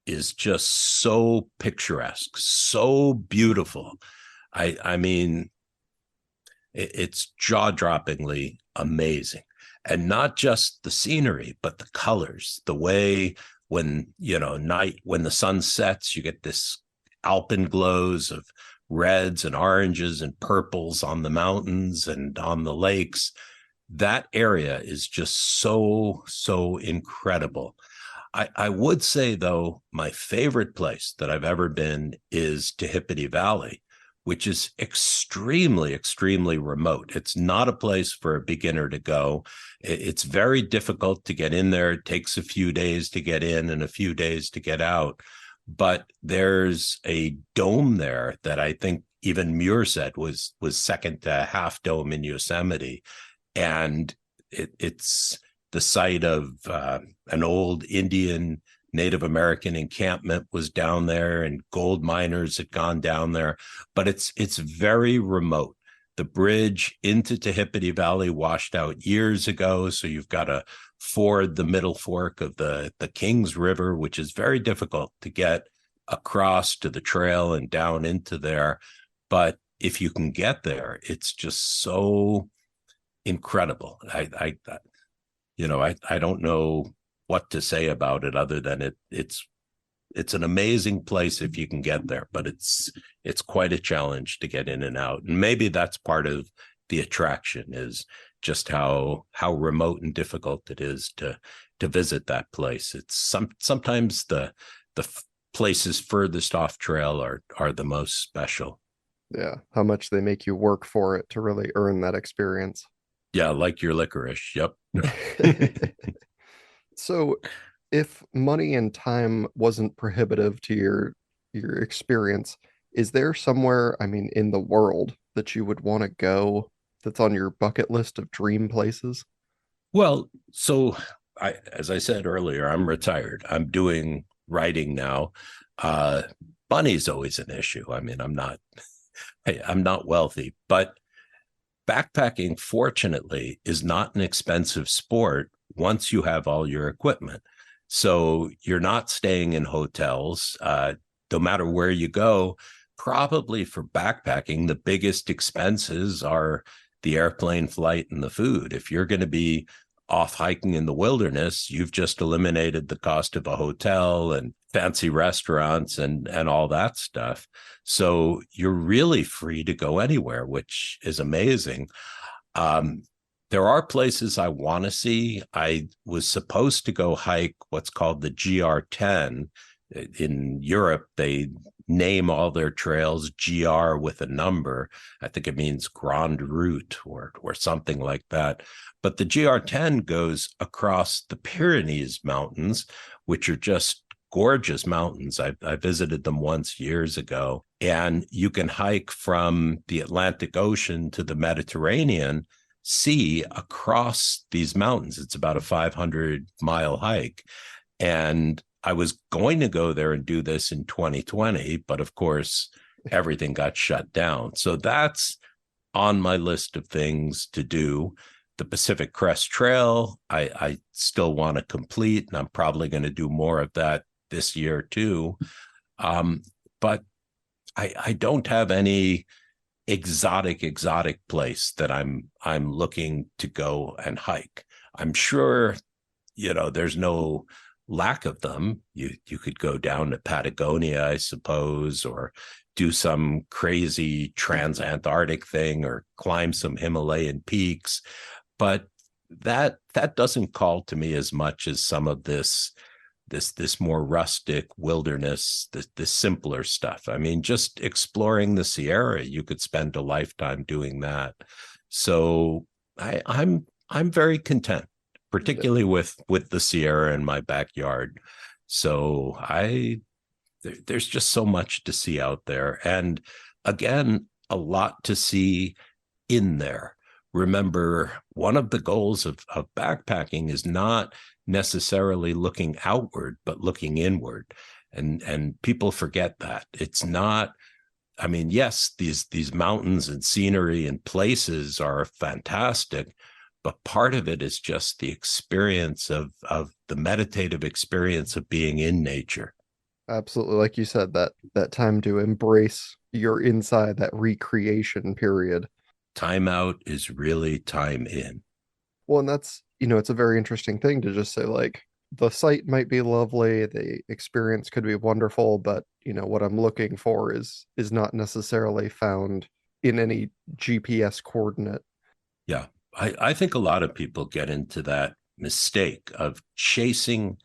B: is just so picturesque, so beautiful. I mean, it's jaw-droppingly amazing. And not just the scenery, but the colors, the way when, night, when the sun sets, you get this alpenglows of reds and oranges and purples on the mountains and on the lakes. That area is just so incredible. I would say, though, my favorite place that I've ever been is Tehipite Valley, which is extremely remote. It's not a place for a beginner to go. It's very difficult to get in there. It takes a few days to get in and a few days to get out. But there's a dome there that I think even Muir said was second to Half Dome in Yosemite. And it's the site of an old Indian Native American encampment was down there, and gold miners had gone down there. But it's very remote. The bridge into Tehipite Valley washed out years ago, so you've got to ford the middle fork of the Kings River, which is very difficult to get across to the trail and down into there. But if you can get there, it's just so incredible. I don't know what to say about it other than it's an amazing place if you can get there, but it's quite a challenge to get in and out. And maybe that's part of the attraction, is just how remote and difficult it is to visit that place. It's sometimes the places furthest off trail are the most special.
A: Yeah, how much they make you work for it to really earn that experience.
B: Yeah, like your licorice. Yep.
A: So, if money and time wasn't prohibitive to your experience, is there somewhere, I mean, in the world that you would want to go that's on your bucket list of dream places?
B: Well, so as I said earlier, I'm retired. I'm doing writing now. Uh, Money's always an issue. I mean, I'm not wealthy, but backpacking, fortunately, is not an expensive sport once you have all your equipment. So you're not staying in hotels. No matter where you go, probably for backpacking, the biggest expenses are the airplane flight and the food. If you're going to be off hiking in the wilderness, you've just eliminated the cost of a hotel and fancy restaurants and all that stuff. So you're really free to go anywhere, which is amazing. Um, there are places I want to see. I was supposed to go hike what's called the GR10. In Europe, they name all their trails GR with a number. I think it means Grande Route or something like that. But the GR10 goes across the Pyrenees Mountains, which are just gorgeous mountains. I visited them once years ago, and you can hike from the Atlantic Ocean to the Mediterranean Sea across these mountains. It's about a 500-mile hike. And I was going to go there and do this in 2020, but of course, everything got shut down. So that's on my list of things to do. The Pacific Crest Trail, I still want to complete, and I'm probably going to do more of that this year too. But I don't have any exotic place that I'm looking to go and hike. I'm sure, there's no lack of them. You could go down to Patagonia, I suppose, or do some crazy trans-Antarctic thing or climb some Himalayan peaks. But that doesn't call to me as much as some of this more rustic wilderness, this simpler stuff. I mean, just exploring the Sierra, you could spend a lifetime doing that. So I'm very content, particularly with the Sierra in my backyard. So there's just so much to see out there, and again, a lot to see in there. Remember, one of the goals of backpacking is not necessarily looking outward, but looking inward. And people forget that. It's not, I mean, yes, these mountains and scenery and places are fantastic, but part of it is just the experience of the meditative experience of being in nature.
A: Absolutely, like you said, that time to embrace your inside, that recreation period.
B: Time out is really time in.
A: Well, and that's, it's a very interesting thing to just say, like, the site might be lovely, the experience could be wonderful, but, what I'm looking for is not necessarily found in any GPS coordinate.
B: Yeah. I think a lot of people get into that mistake of chasing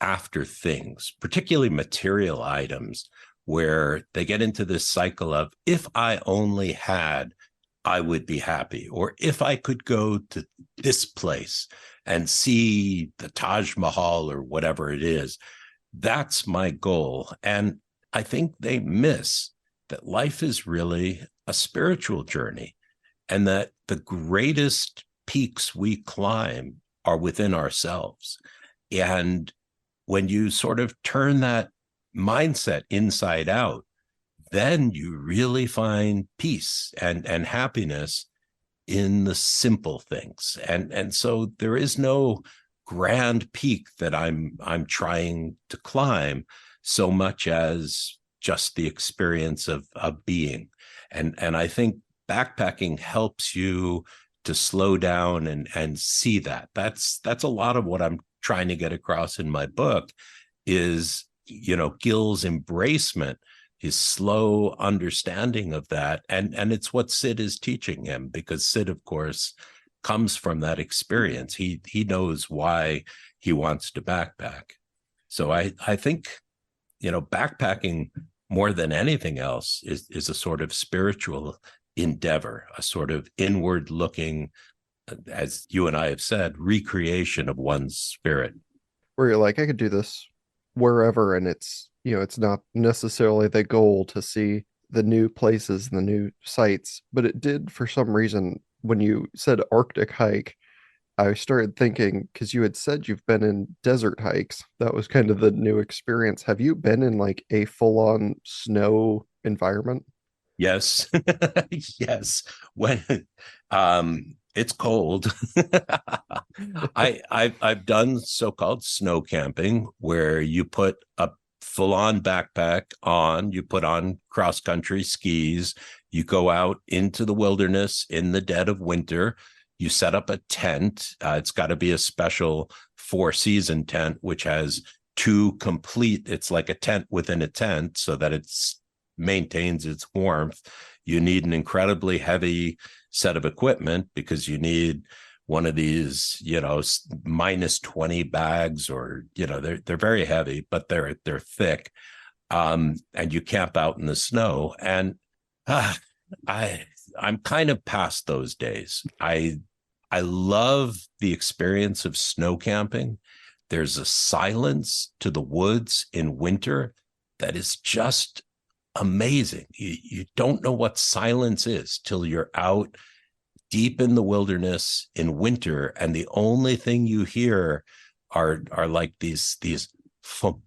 B: after things, particularly material items, where they get into this cycle of, if I only had, I would be happy. Or if I could go to this place and see the Taj Mahal or whatever it is, that's my goal. And I think they miss that life is really a spiritual journey, and that the greatest peaks we climb are within ourselves. And when you sort of turn that mindset inside out, then you really find peace and happiness in the simple things. And so there is no grand peak that I'm trying to climb, so much as just the experience of being. And I think backpacking helps you to slow down and see that. That's a lot of what I'm trying to get across in my book is, Gil's embracement, his slow understanding of that. And it's what Sid is teaching him, because Sid, of course, comes from that experience. He knows why he wants to backpack. So I think, backpacking more than anything else is a sort of spiritual endeavor, a sort of inward looking, as you and I have said, recreation of one's spirit.
A: Where you're like, I could do this wherever, and it's not necessarily the goal to see the new places and the new sites, but it did, for some reason, when you said Arctic hike, I started thinking, because you had said you've been in desert hikes. That was kind of the new experience. Have you been in like a full-on snow environment?
B: Yes. Yes. When it's cold. I've done so-called snow camping, where you put a full-on backpack on, you put on cross-country skis, you go out into the wilderness in the dead of winter, you set up a tent. It's got to be a special four-season tent, which has two complete, it's like a tent within a tent, so that it's maintains its warmth. You need an incredibly heavy set of equipment, because you need one of these, minus 20 bags, or, they're very heavy, but they're thick. And you camp out in the snow. And I'm kind of past those days. I love the experience of snow camping. There's a silence to the woods in winter that is just amazing. You don't know what silence is till you're out deep in the wilderness in winter, and the only thing you hear are like these thump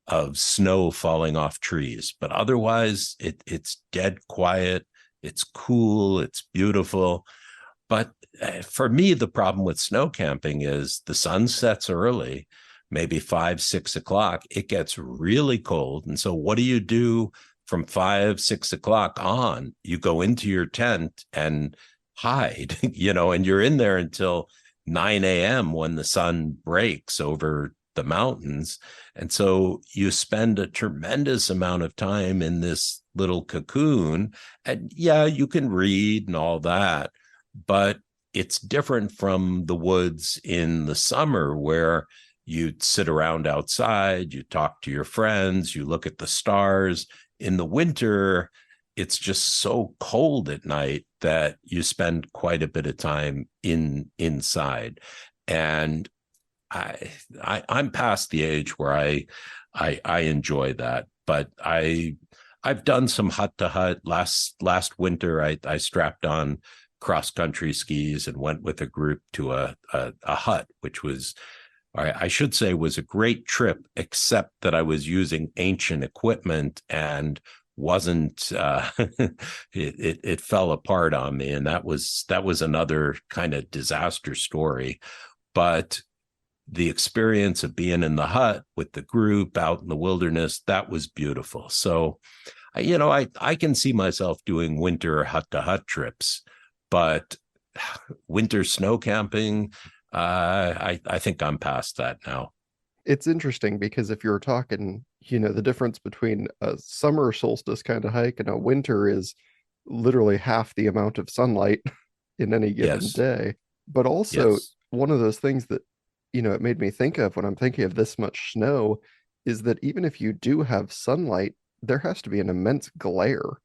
B: of snow falling off trees. But otherwise, it's dead quiet. It's cool. It's beautiful. But for me, the problem with snow camping is the sun sets early, maybe 5, 6 o'clock. It gets really cold. And so what do you do from 5, 6 o'clock on, you go into your tent and hide, and you're in there until 9 a.m. when the sun breaks over the mountains. And so you spend a tremendous amount of time in this little cocoon. And yeah, you can read and all that, but it's different from the woods in the summer where you'd sit around outside, you talk to your friends, you look at the stars. In the winter, it's just so cold at night that you spend quite a bit of time inside. And I'm past the age where I enjoy that, but I've done some hut to hut. Last winter, I strapped on cross country skis and went with a group to a hut, which was, I should say, was a great trip, except that I was using ancient equipment and wasn't it fell apart on me, and that was another kind of disaster story. But the experience of being in the hut with the group out in the wilderness, that was beautiful. So I can see myself doing winter hut to hut trips, but winter snow camping, I think I'm past that now.
A: It's interesting because if you're talking, the difference between a summer solstice kind of hike and a winter is literally half the amount of sunlight in any given
B: Yes.
A: day. But also,
B: Yes.
A: one of those things that, it made me think of when I'm thinking of this much snow is that even if you do have sunlight, there has to be an immense glare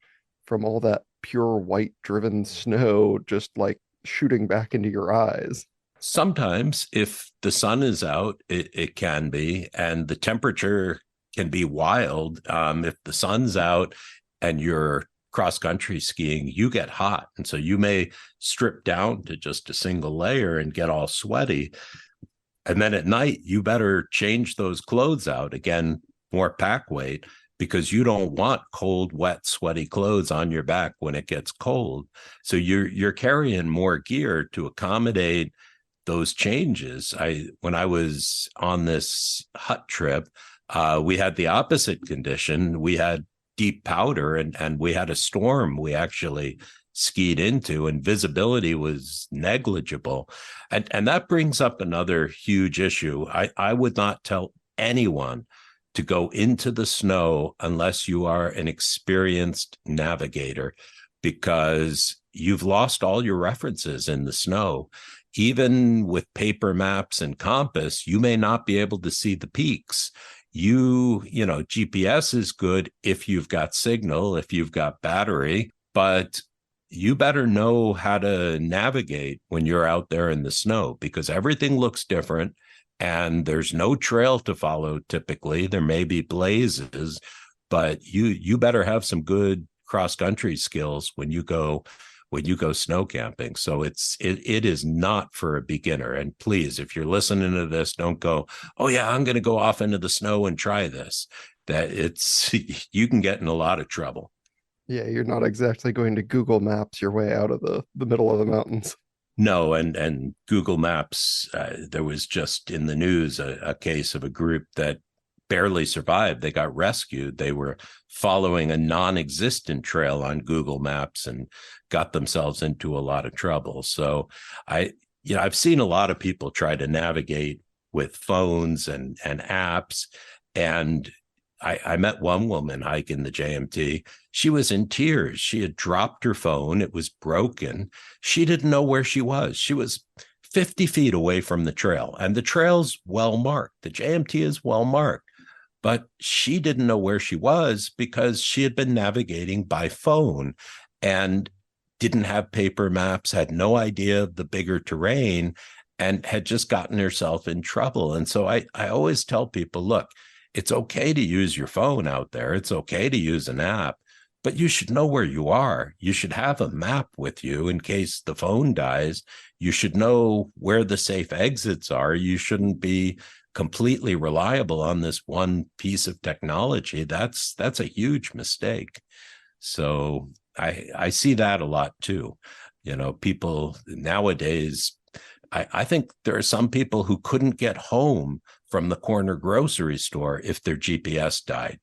A: from all that pure white driven snow just like shooting back into your eyes.
B: Sometimes if the sun is out, it can be, and the temperature can be wild. If the sun's out and you're cross country skiing, you get hot. And so you may strip down to just a single layer and get all sweaty. And then at night, you better change those clothes out. Again, more pack weight, because you don't want cold, wet, sweaty clothes on your back when it gets cold. So you're carrying more gear to accommodate those changes. When I was on this hut trip, we had the opposite condition. We had deep powder and we had a storm we actually skied into, and visibility was negligible. And that brings up another huge issue. I would not tell anyone to go into the snow unless you are an experienced navigator, because you've lost all your references in the snow. Even with paper maps and compass, you may not be able to see the peaks. GPS is good if you've got signal, if you've got battery, but you better know how to navigate when you're out there in the snow, because everything looks different and there's no trail to follow. Typically, there may be blazes, but you better have some good cross-country skills when you go snow camping. So it is not for a beginner. And please, if you're listening to this, don't go, oh yeah, I'm going to go off into the snow and try this. You can get in a lot of trouble.
A: Yeah, you're not exactly going to Google Maps your way out of the middle of the mountains.
B: No, and Google Maps, there was just in the news a case of a group that barely survived. They got rescued. They were following a non-existent trail on Google Maps and got themselves into a lot of trouble. So I've seen a lot of people try to navigate with phones and apps. And I met one woman hiking the JMT. She was in tears. She had dropped her phone. It was broken. She didn't know where she was. She was 50 feet away from the trail, and the trail's well marked. The JMT is well marked, but she didn't know where she was because she had been navigating by phone and didn't have paper maps, had no idea of the bigger terrain, and had just gotten herself in trouble. And so I always tell people, look, it's okay to use your phone out there. It's okay to use an app, but you should know where you are. You should have a map with you in case the phone dies. You should know where the safe exits are. You shouldn't be completely reliable on this one piece of technology. That's a huge mistake. So I see that a lot too. People nowadays, I think there are some people who couldn't get home from the corner grocery store if their GPS died.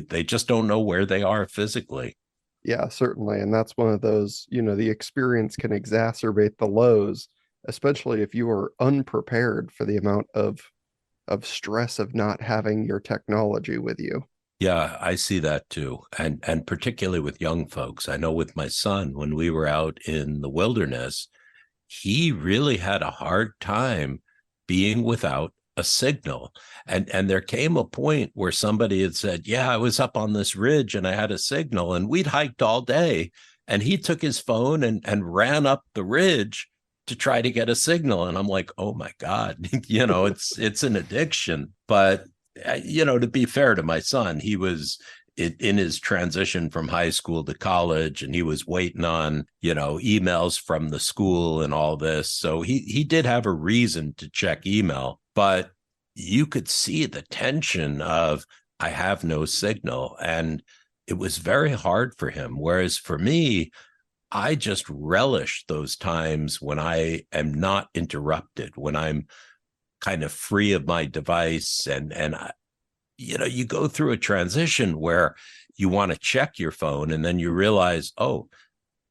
B: They just don't know where they are physically.
A: Yeah, certainly. And that's one of those, the experience can exacerbate the lows, especially if you are unprepared for the amount of stress of not having your technology with you.
B: Yeah, I see that too. And particularly with young folks. I know with my son, when we were out in the wilderness, he really had a hard time being without a signal. And there came a point where somebody had said, "Yeah, I was up on this ridge and I had a signal," and we'd hiked all day. And he took his phone and ran up the ridge to try to get a signal. And I'm like, oh my God, it's an addiction. But to be fair to my son, he was in his transition from high school to college, and he was waiting on emails from the school and all this, so he did have a reason to check email, but you could see the tension of, I have no signal, and it was very hard for him. Whereas for me, I just relish those times when I am not interrupted, when I'm kind of free of my device. And you go through a transition where you want to check your phone and then you realize, oh,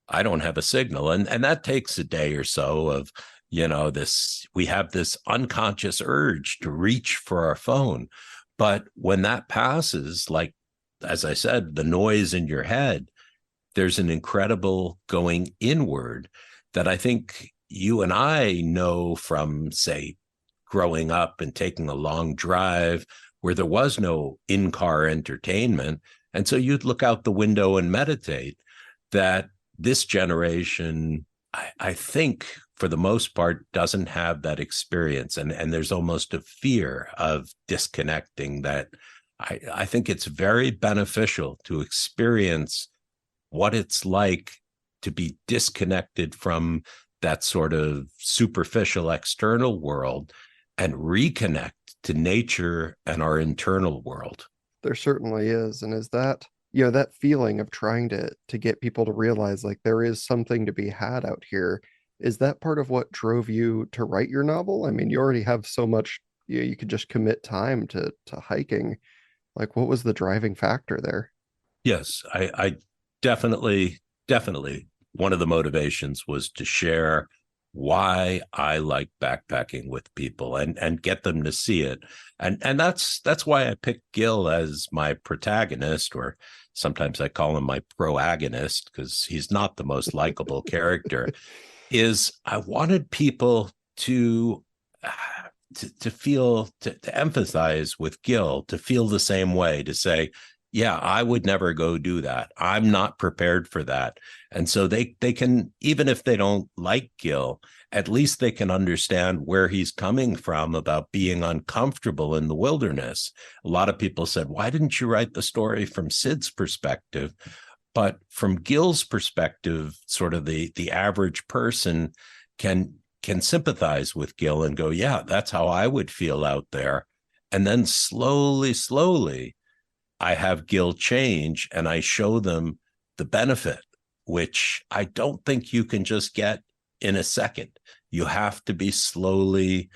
B: I don't have a signal. And that takes a day or so of, we have this unconscious urge to reach for our phone. But when that passes, like, as I said, the noise in your head, there's an incredible going inward that I think you and I know from, say, growing up and taking a long drive where there was no in-car entertainment. And so you'd look out the window and meditate. That this generation, I think, for the most part, doesn't have that experience. And there's almost a fear of disconnecting that I think it's very beneficial to experience what it's like to be disconnected from that sort of superficial external world and reconnect to nature and our internal world.
A: There certainly is. And is that, that feeling of trying to get people to realize like there is something to be had out here, is that part of what drove you to write your novel? I mean, you already have so much, you could just commit time to hiking. Like, what was the driving factor there?
B: Yes, I definitely one of the motivations was to share why I like backpacking with people and get them to see it. And that's why I picked Gil as my protagonist, or sometimes I call him my proagonist because he's not the most likable character. Is I wanted people to feel, to empathize with Gil, to feel the same way, to say, yeah, I would never go do that. I'm not prepared for that. And so they can, even if they don't like Gil, at least they can understand where he's coming from about being uncomfortable in the wilderness. A lot of people said, why didn't you write the story from Sid's perspective? But from Gil's perspective, sort of the average person can sympathize with Gil and go, yeah, that's how I would feel out there. And then slowly, I have Gil change and I show them the benefit, which I don't think you can just get in a second. You have to be slowly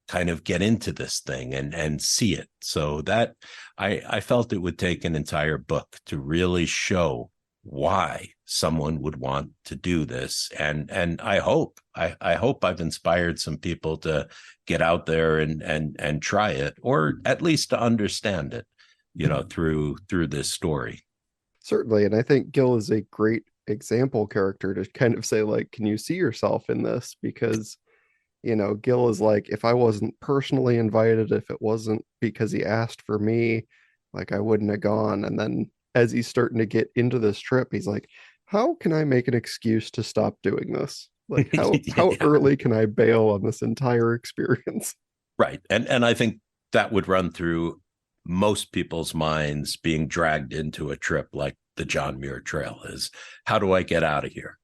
B: kind of get into this thing and see it. So that I felt it would take an entire book to really show why someone would want to do this. And I hope I've inspired some people to get out there and try it, or at least to understand it, through this story.
A: Certainly. And I think Gil is a great example character to kind of say, like, can you see yourself in this? Because, Gil is like, if I wasn't personally invited, if it wasn't because he asked for me, like, I wouldn't have gone. And then as he's starting to get into this trip, he's like, how can I make an excuse to stop doing this? Like, how
B: Yeah.
A: early can I bail on this entire experience?
B: Right. And I think that would run through most people's minds being dragged into a trip like the John Muir Trail is, how do I get out of here?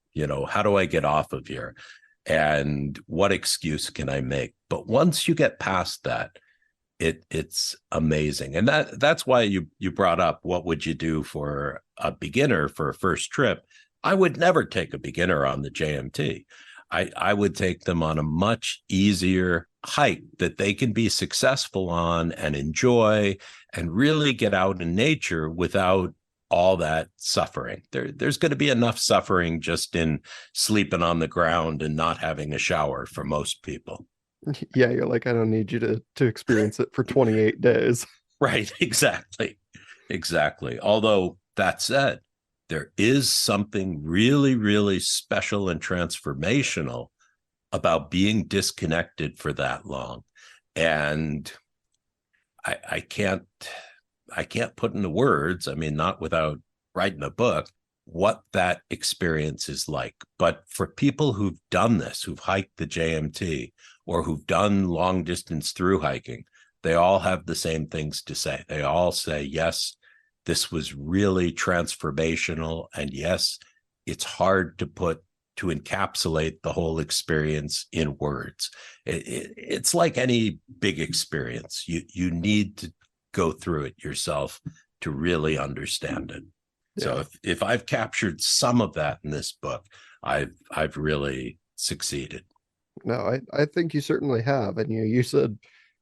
B: How do I get off of here? And what excuse can I make? But once you get past that, it's amazing. And that's why you brought up, what would you do for a beginner for a first trip? I would never take a beginner on the JMT. I would take them on a much easier hike that they can be successful on and enjoy and really get out in nature without all that suffering. There's going to be enough suffering just in sleeping on the ground and not having a shower for most people.
A: Yeah, you're like, I don't need you to experience it for 28 days.
B: Right, exactly. Exactly. Although that said, there is something really, really special and transformational about being disconnected for that long. And I can't put into words, I mean, not without writing a book, what that experience is like. But for people who've done this, who've hiked the JMT or who've done long distance through hiking, they all have the same things to say. They all say, yes, this was really transformational. And yes, it's hard to encapsulate the whole experience in words. It's like any big experience. You need to go through it yourself to really understand it. So
A: Yeah.
B: if I've captured some of that in this book, I've really succeeded.
A: No, I think you certainly have. And you said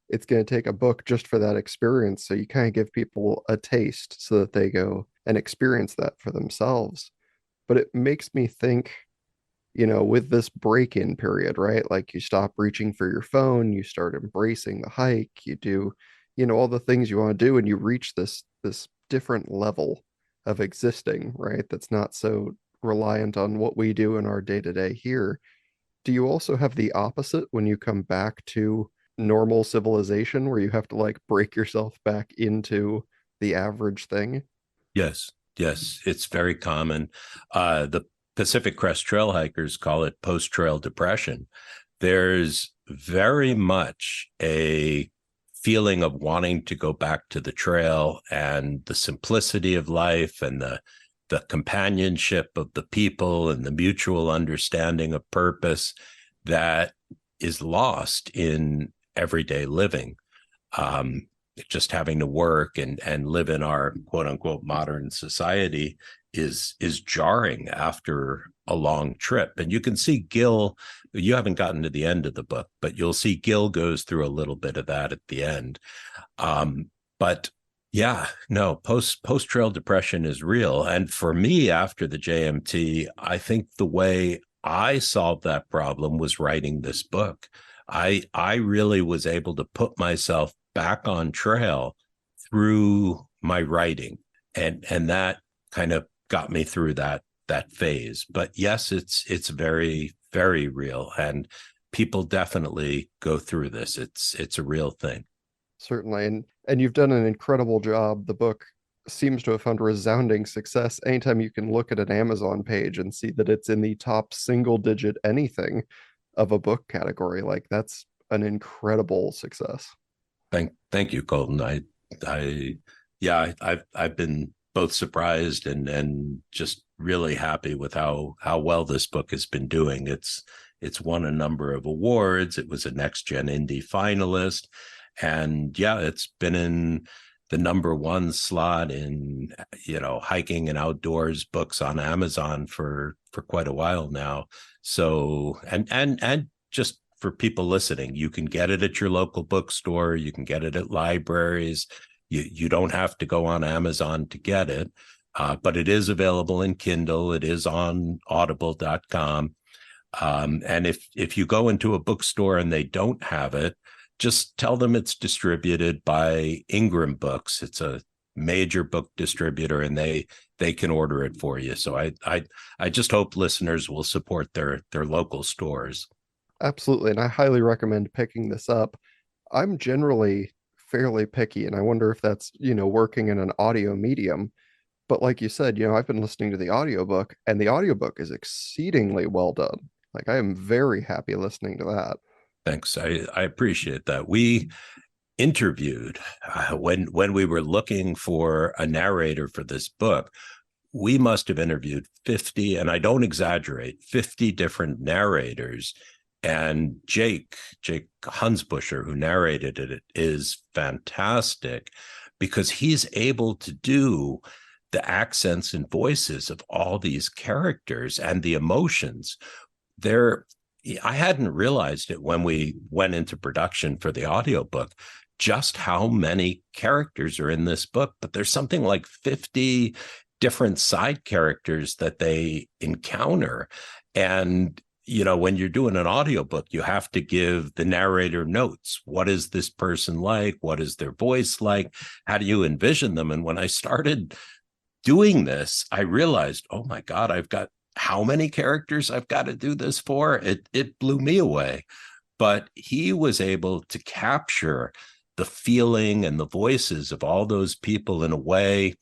A: it's going to take a book just for that experience. So you kind of give people a taste so that they go and experience that for themselves. But it makes me think, with this break-in period, right? Like you stop reaching for your phone, you start embracing the hike, you do, all the things you want to do, and you reach this different level of existing, right? That's not so reliant on what we do in our day-to-day here. Do you also have the opposite when you come back to normal civilization where you have to like break yourself back into the average thing?
B: Yes, yes, it's very common. The Pacific Crest Trail hikers call it post-trail depression. There's very much a feeling of wanting to go back to the trail and the simplicity of life and the companionship of the people and the mutual understanding of purpose that is lost in everyday living. Just having to work and live in our quote unquote modern society is jarring after a long trip. And you can see Gil, you haven't gotten to the end of the book, but you'll see Gil goes through a little bit of that at the end. But yeah, no, post trail depression is real. And for me, after the JMT, I think the way I solved that problem was writing this book. I really was able to put myself back on trail through my writing, and that kind of got me through that phase. But yes, it's very, very real, and people definitely go through this. It's a real thing.
A: Certainly. And you've done an incredible job. The book seems to have found resounding success. Anytime you can look at an Amazon page and see that it's in the top single digit anything of a book category, like that's an incredible success.
B: Thank you, Colton. I yeah, I've been both surprised and just really happy with how well this book has been doing. It's won a number of awards. It was a Next Gen Indie finalist, and yeah, it's been in the number one slot in hiking and outdoors books on Amazon for quite a while now. So and just for people listening, you can get it at your local bookstore. You can get it at libraries. You don't have to go on Amazon to get it, but it is available in Kindle. It is on audible.com. And if you go into a bookstore and they don't have it, just tell them it's distributed by Ingram Books. It's a major book distributor, and they can order it for you. So I just hope listeners will support their local stores.
A: Absolutely. And I highly recommend picking this up. I'm generally fairly picky, and I wonder if that's, working in an audio medium. But like you said, I've been listening to the audiobook, and the audiobook is exceedingly well done. Like I am very happy listening to that.
B: Thanks. I appreciate that. We interviewed when we were looking for a narrator for this book. We must have interviewed 50, and I don't exaggerate, 50 different narrators. And Jake Hunsbusher, who narrated it, is fantastic because he's able to do the accents and voices of all these characters and the emotions. They're I hadn't realized it when we went into production for the audiobook, just how many characters are in this book. But there's something like 50 different side characters that they encounter. And, when you're doing an audiobook, you have to give the narrator notes. What is this person like? What is their voice like? How do you envision them? And when I started doing this, I realized, oh my God, I've got how many characters I've got to do this for? It blew me away. But he was able to capture the feeling and the voices of all those people in a way.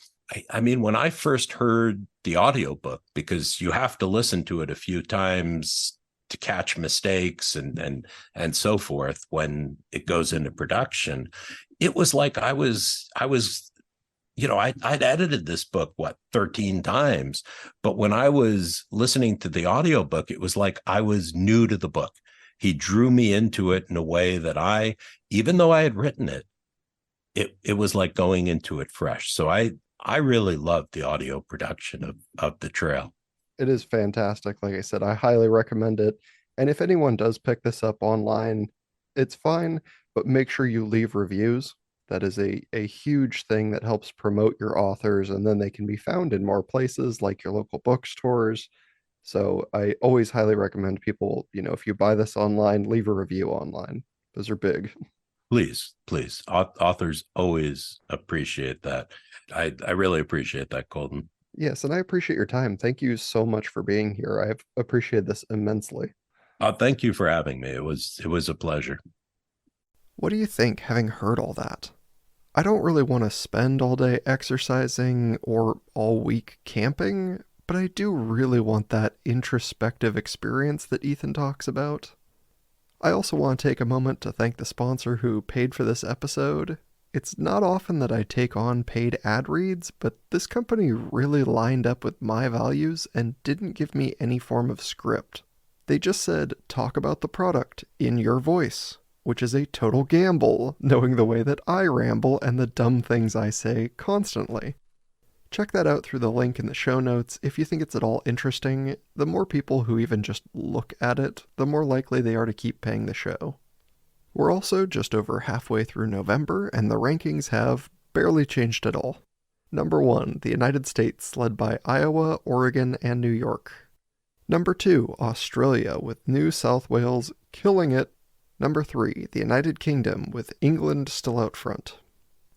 B: I mean, when I first heard the audiobook, because you have to listen to it a few times to catch mistakes and so forth when it goes into production, it was like I'd edited this book, 13 times. But when I was listening to the audiobook, it was like I was new to the book. He drew me into it in a way that even though I had written it, it was like going into it fresh. So I really loved the audio production of The Trail.
A: It is fantastic. Like I said, I highly recommend it. And if anyone does pick this up online, it's fine, but make sure you leave reviews. That is a huge thing that helps promote your authors, and then they can be found in more places like your local bookstores. So I always highly recommend people, if you buy this online, leave a review online. Those are big.
B: Please. Authors always appreciate that. I really appreciate that, Colton.
A: Yes, and I appreciate your time. Thank you so much for being here. I've appreciated this immensely.
B: Thank you for having me. It was a pleasure.
A: What do you think, having heard all that? I don't really want to spend all day exercising or all week camping, but I do really want that introspective experience that Ethan talks about. I also want to take a moment to thank the sponsor who paid for this episode. It's not often that I take on paid ad reads, but this company really lined up with my values and didn't give me any form of script. They just said, talk about the product in your voice, which is a total gamble, knowing the way that I ramble and the dumb things I say constantly. Check that out through the link in the show notes if you think it's at all interesting. The more people who even just look at it, the more likely they are to keep paying the show. We're also just over halfway through November, and the rankings have barely changed at all. Number 1, the United States, led by Iowa, Oregon, and New York. Number 2, Australia, with New South Wales killing it. Number 3, the United Kingdom, with England still out front.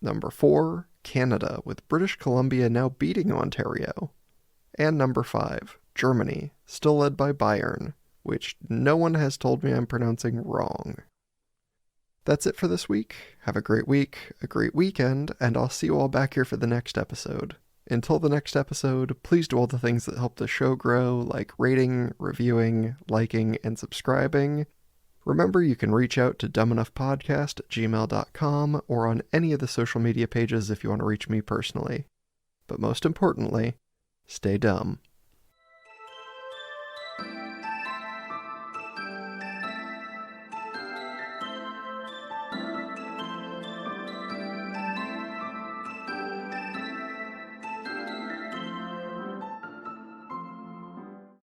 A: Number 4, Canada, with British Columbia now beating Ontario. And number 5, Germany, still led by Bayern, which no one has told me I'm pronouncing wrong. That's it for this week. Have a great week, a great weekend, and I'll see you all back here for the next episode. Until the next episode, please do all the things that help the show grow, like rating, reviewing, liking, and subscribing. Remember, you can reach out to dumbenoughpodcast@gmail.com or on any of the social media pages if you want to reach me personally. But most importantly, stay dumb.